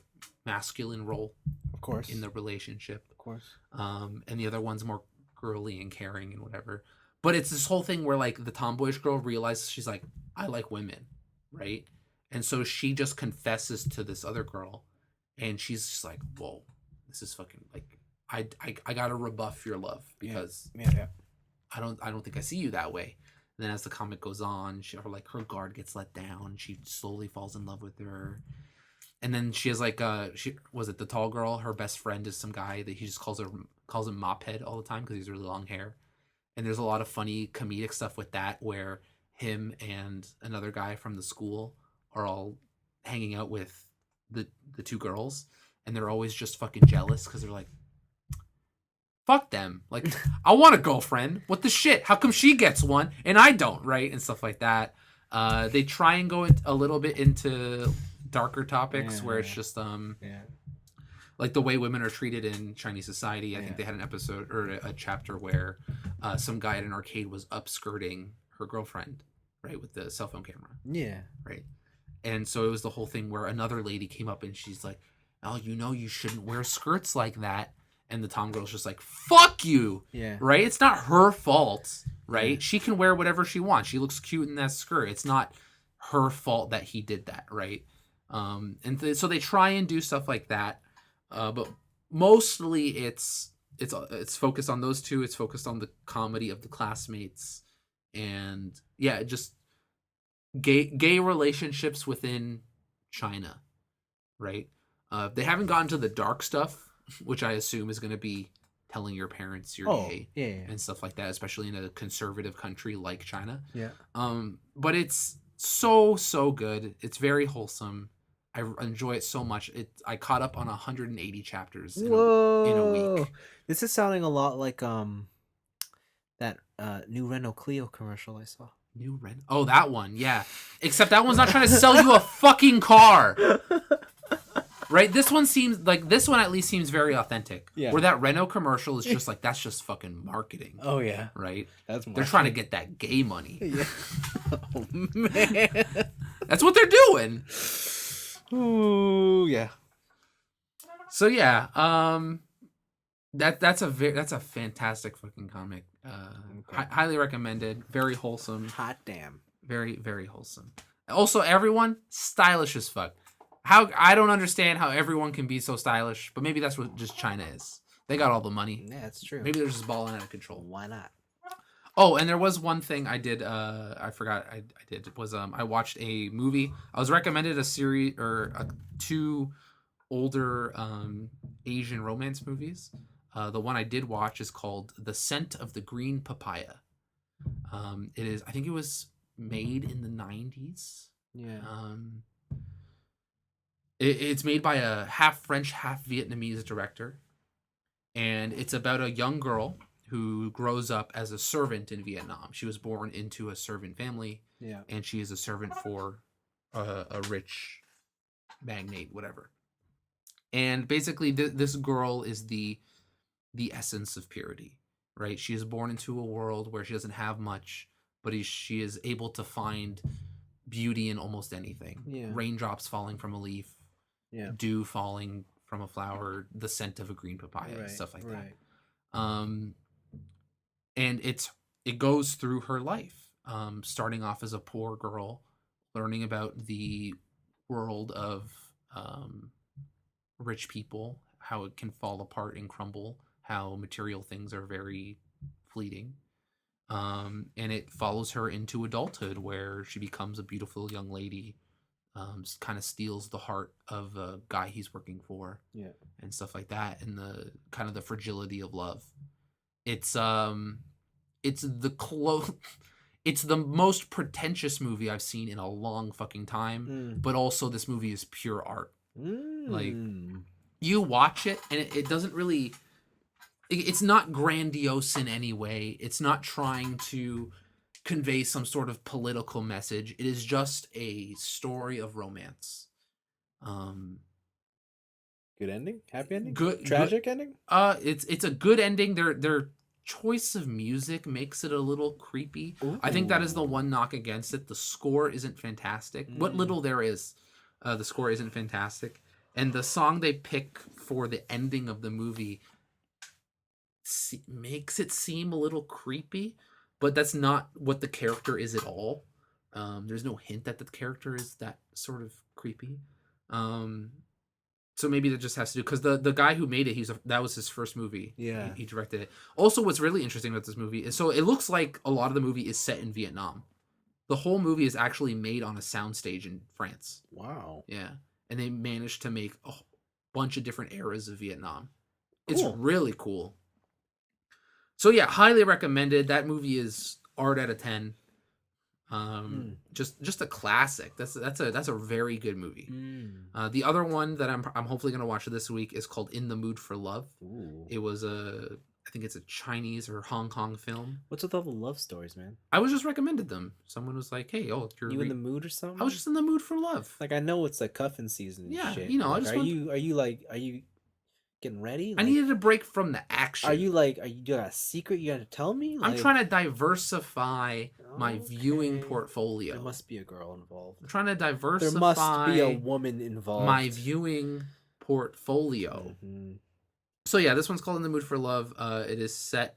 masculine role, of course, in the relationship, of course. And the other one's more girly and caring and whatever. But it's this whole thing where like the tomboyish girl realizes she's like, I like women, right? And so she just confesses to this other girl, and she's just like, whoa, this is fucking like, I gotta rebuff your love, because I don't think I see you that way. And then as the comic goes on, her guard gets let down. She slowly falls in love with her. And then she has like the tall girl, her best friend is some guy that he just calls him Mophead all the time because he's really long hair. And there's a lot of funny comedic stuff with that, where him and another guy from the school are all hanging out with the 2 girls, and they're always just fucking jealous because they're like, fuck them. Like, I want a girlfriend. What the shit? How come she gets one and I don't, right? And stuff like that. They try and go a little bit into darker topics where it's just like the way women are treated in Chinese society. I think they had an episode or a chapter where some guy at an arcade was upskirting her girlfriend, right, with the cell phone camera. Yeah. Right. And so it was the whole thing where another lady came up and she's like, oh, you shouldn't wear skirts like that. and the tom girl's just like, fuck you. Yeah. Right, it's not her fault, right? Yeah. She can wear whatever she wants. She looks cute in that skirt. It's not her fault that he did that, right? So they try and do stuff like that, but mostly it's focused on those two. It's focused on the comedy of the classmates, and yeah, just gay relationships within China, right? They haven't gotten to the dark stuff, which I assume is going to be telling your parents you're gay, yeah. and stuff like that, especially in a conservative country like China. Yeah. But it's so good. It's very wholesome. I enjoy it so much. I caught up on 180 chapters in a week. This is sounding a lot like that new Renault Clio commercial I saw. New Ren. Oh, that one, yeah. Except that one's not trying to sell you a fucking car. Right? This one at least seems very authentic. Yeah. Where that Renault commercial is just like, that's just fucking marketing. Oh yeah. Right? They're trying to get that gay money. Yeah. Oh man. That's what they're doing. Ooh, yeah. So yeah, that's a fantastic fucking comic. Highly recommended. Very wholesome. Hot damn. Very, very wholesome. Also, everyone stylish as fuck. I don't understand how everyone can be so stylish, but maybe that's what just China is. They got all the money. Yeah, that's true. Maybe they're just balling out of control. Why not? Oh, and there was one thing I did. I forgot. I did was I watched a movie. I was recommended a series or two older Asian romance movies. The one I did watch is called The Scent of the Green Papaya. It is. I think it was made in the 90s. Yeah. It's made by a half French, half Vietnamese director, and it's about a young girl who grows up as a servant in Vietnam. She was born into a servant family, Yeah. and she is a servant for a rich magnate, whatever. And basically, this girl is the essence of purity, right? She is born into a world where she doesn't have much, but she is able to find beauty in almost anything. Yeah. Raindrops falling from a leaf, Yeah. dew falling from a flower, the scent of a green papaya, stuff like that. And it goes through her life, starting off as a poor girl, learning about the world of rich people, how it can fall apart and crumble, how material things are very fleeting. And it follows her into adulthood, where she becomes a beautiful young lady, kind of steals the heart of a guy he's working for, and stuff like that, and the kind of the fragility of love. It's it's the most pretentious movie I've seen in a long fucking time, but also this movie is pure art. Like, you watch it and it doesn't really, it's not grandiose in any way. It's not trying to convey some sort of political message. It is just a story of romance. Good ending? Happy ending? Good Tragic ending? It's a good ending. Their choice of music makes it a little creepy. Ooh. I think that is the one knock against it. The score isn't fantastic. What little there is, the score isn't fantastic. And the song they pick for the ending of the movie makes it seem a little creepy, but that's not what the character is at all. There's no hint that the character is that sort of creepy. So maybe that just has to do, because the guy who made it, that was his first movie. Yeah, he directed it. Also, what's really interesting about this movie is, so it looks like a lot of the movie is set in Vietnam. The whole movie is actually made on a soundstage in France. Wow. Yeah, and they managed to make a bunch of different eras of Vietnam. Cool. It's really cool. So yeah, highly recommended. That movie is art out of 10. Just a classic. That's a very good movie. The other one that I'm hopefully gonna watch this week is called In the Mood for Love. Ooh. It was I think it's a Chinese or Hong Kong film. What's with all the love stories, man? I was just recommended them. Someone was like, "Hey, you're in the mood or something?" I was just in the mood for love. Like, I know it's like cuffing season. And yeah, shit. You know. Like, are you getting ready? Like, I needed a break from the action. Are you got a secret you got to tell me? Like, I'm trying to diversify my viewing portfolio. There must be a girl involved. I'm trying to diversify. There must be a woman involved. My viewing portfolio. So yeah, this one's called In the Mood for Love. It is set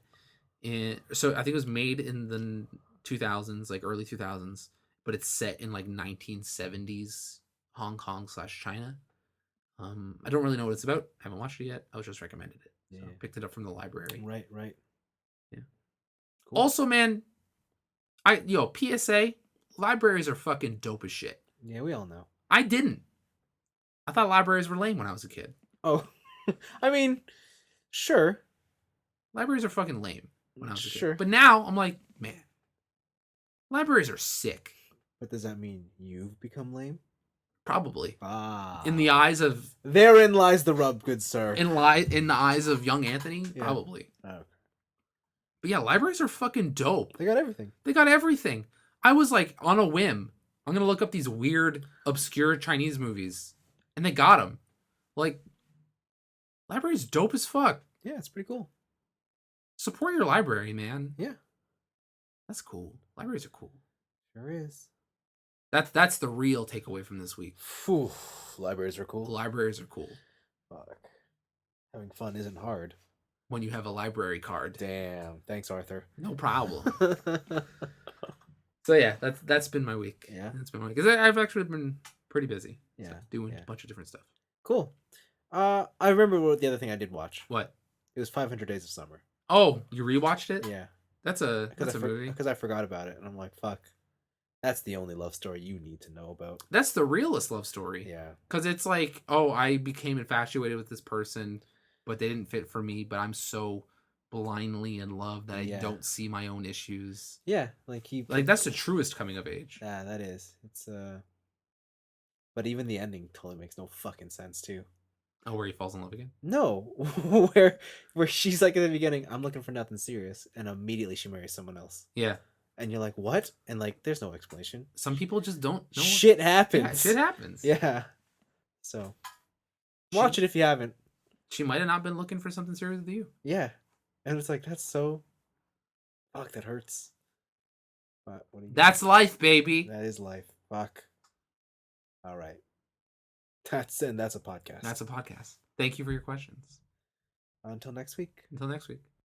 in, so I think it was made in the 2000s, like early 2000s, but it's set in like 1970s Hong Kong slash China. I don't really know what it's about. I haven't watched it yet. I was just recommended it, so Yeah. picked it up from the library. Right, right. Yeah. Cool. Also, man, PSA, libraries are fucking dope as shit. Yeah, we all know. I didn't. I thought libraries were lame when I was a kid. Oh, I mean, sure. Libraries are fucking lame when I was a kid. Sure. But now I'm like, man, libraries are sick. But does that mean you've become lame? Probably. Ah. In the eyes of Therein lies the rub, good sir. in the eyes of young Anthony, Yeah. probably. Oh, okay. But yeah, libraries are fucking dope. They got everything. They got everything. I was like, on a whim, I'm gonna look up these weird, obscure Chinese movies, and they got them. Like, library's dope as fuck. Yeah, it's pretty cool. Support your library, man. Yeah. That's cool. Libraries are cool. Sure is. That's the real takeaway from this week. Phew. Libraries are cool. Libraries are cool. Fuck. Having fun isn't hard. When you have a library card. Damn. Thanks, Arthur. No problem. So yeah, that's been my week. Yeah. That's been my week. Because I've actually been pretty busy. Yeah. Doing Yeah. a bunch of different stuff. Cool. I remember what the other thing I did watch. What? It was 500 Days of Summer. Oh, you rewatched it? Yeah. That's a movie. Because I forgot about it, and I'm like, fuck. That's the only love story you need to know about. That's the realest love story. Yeah. Because it's like, oh, I became infatuated with this person, but they didn't fit for me, but I'm so blindly in love that I don't see my own issues. Yeah, like that's the truest coming of age. Yeah, that is. It's but even the ending totally makes no fucking sense too. Oh, where he falls in love again? No, where she's like at the beginning, I'm looking for nothing serious, and immediately she marries someone else. Yeah. And you're like, what? And like, there's no explanation. Some people just don't know. Shit happens. Yeah, shit happens. Yeah. So, watch it if you haven't. She might have not been looking for something serious with you. Yeah. And it's like, that's so... Fuck, that hurts. But what do you That's life, baby. That is life. Fuck. All right. That's a podcast. That's a podcast. Thank you for your questions. Until next week. Until next week.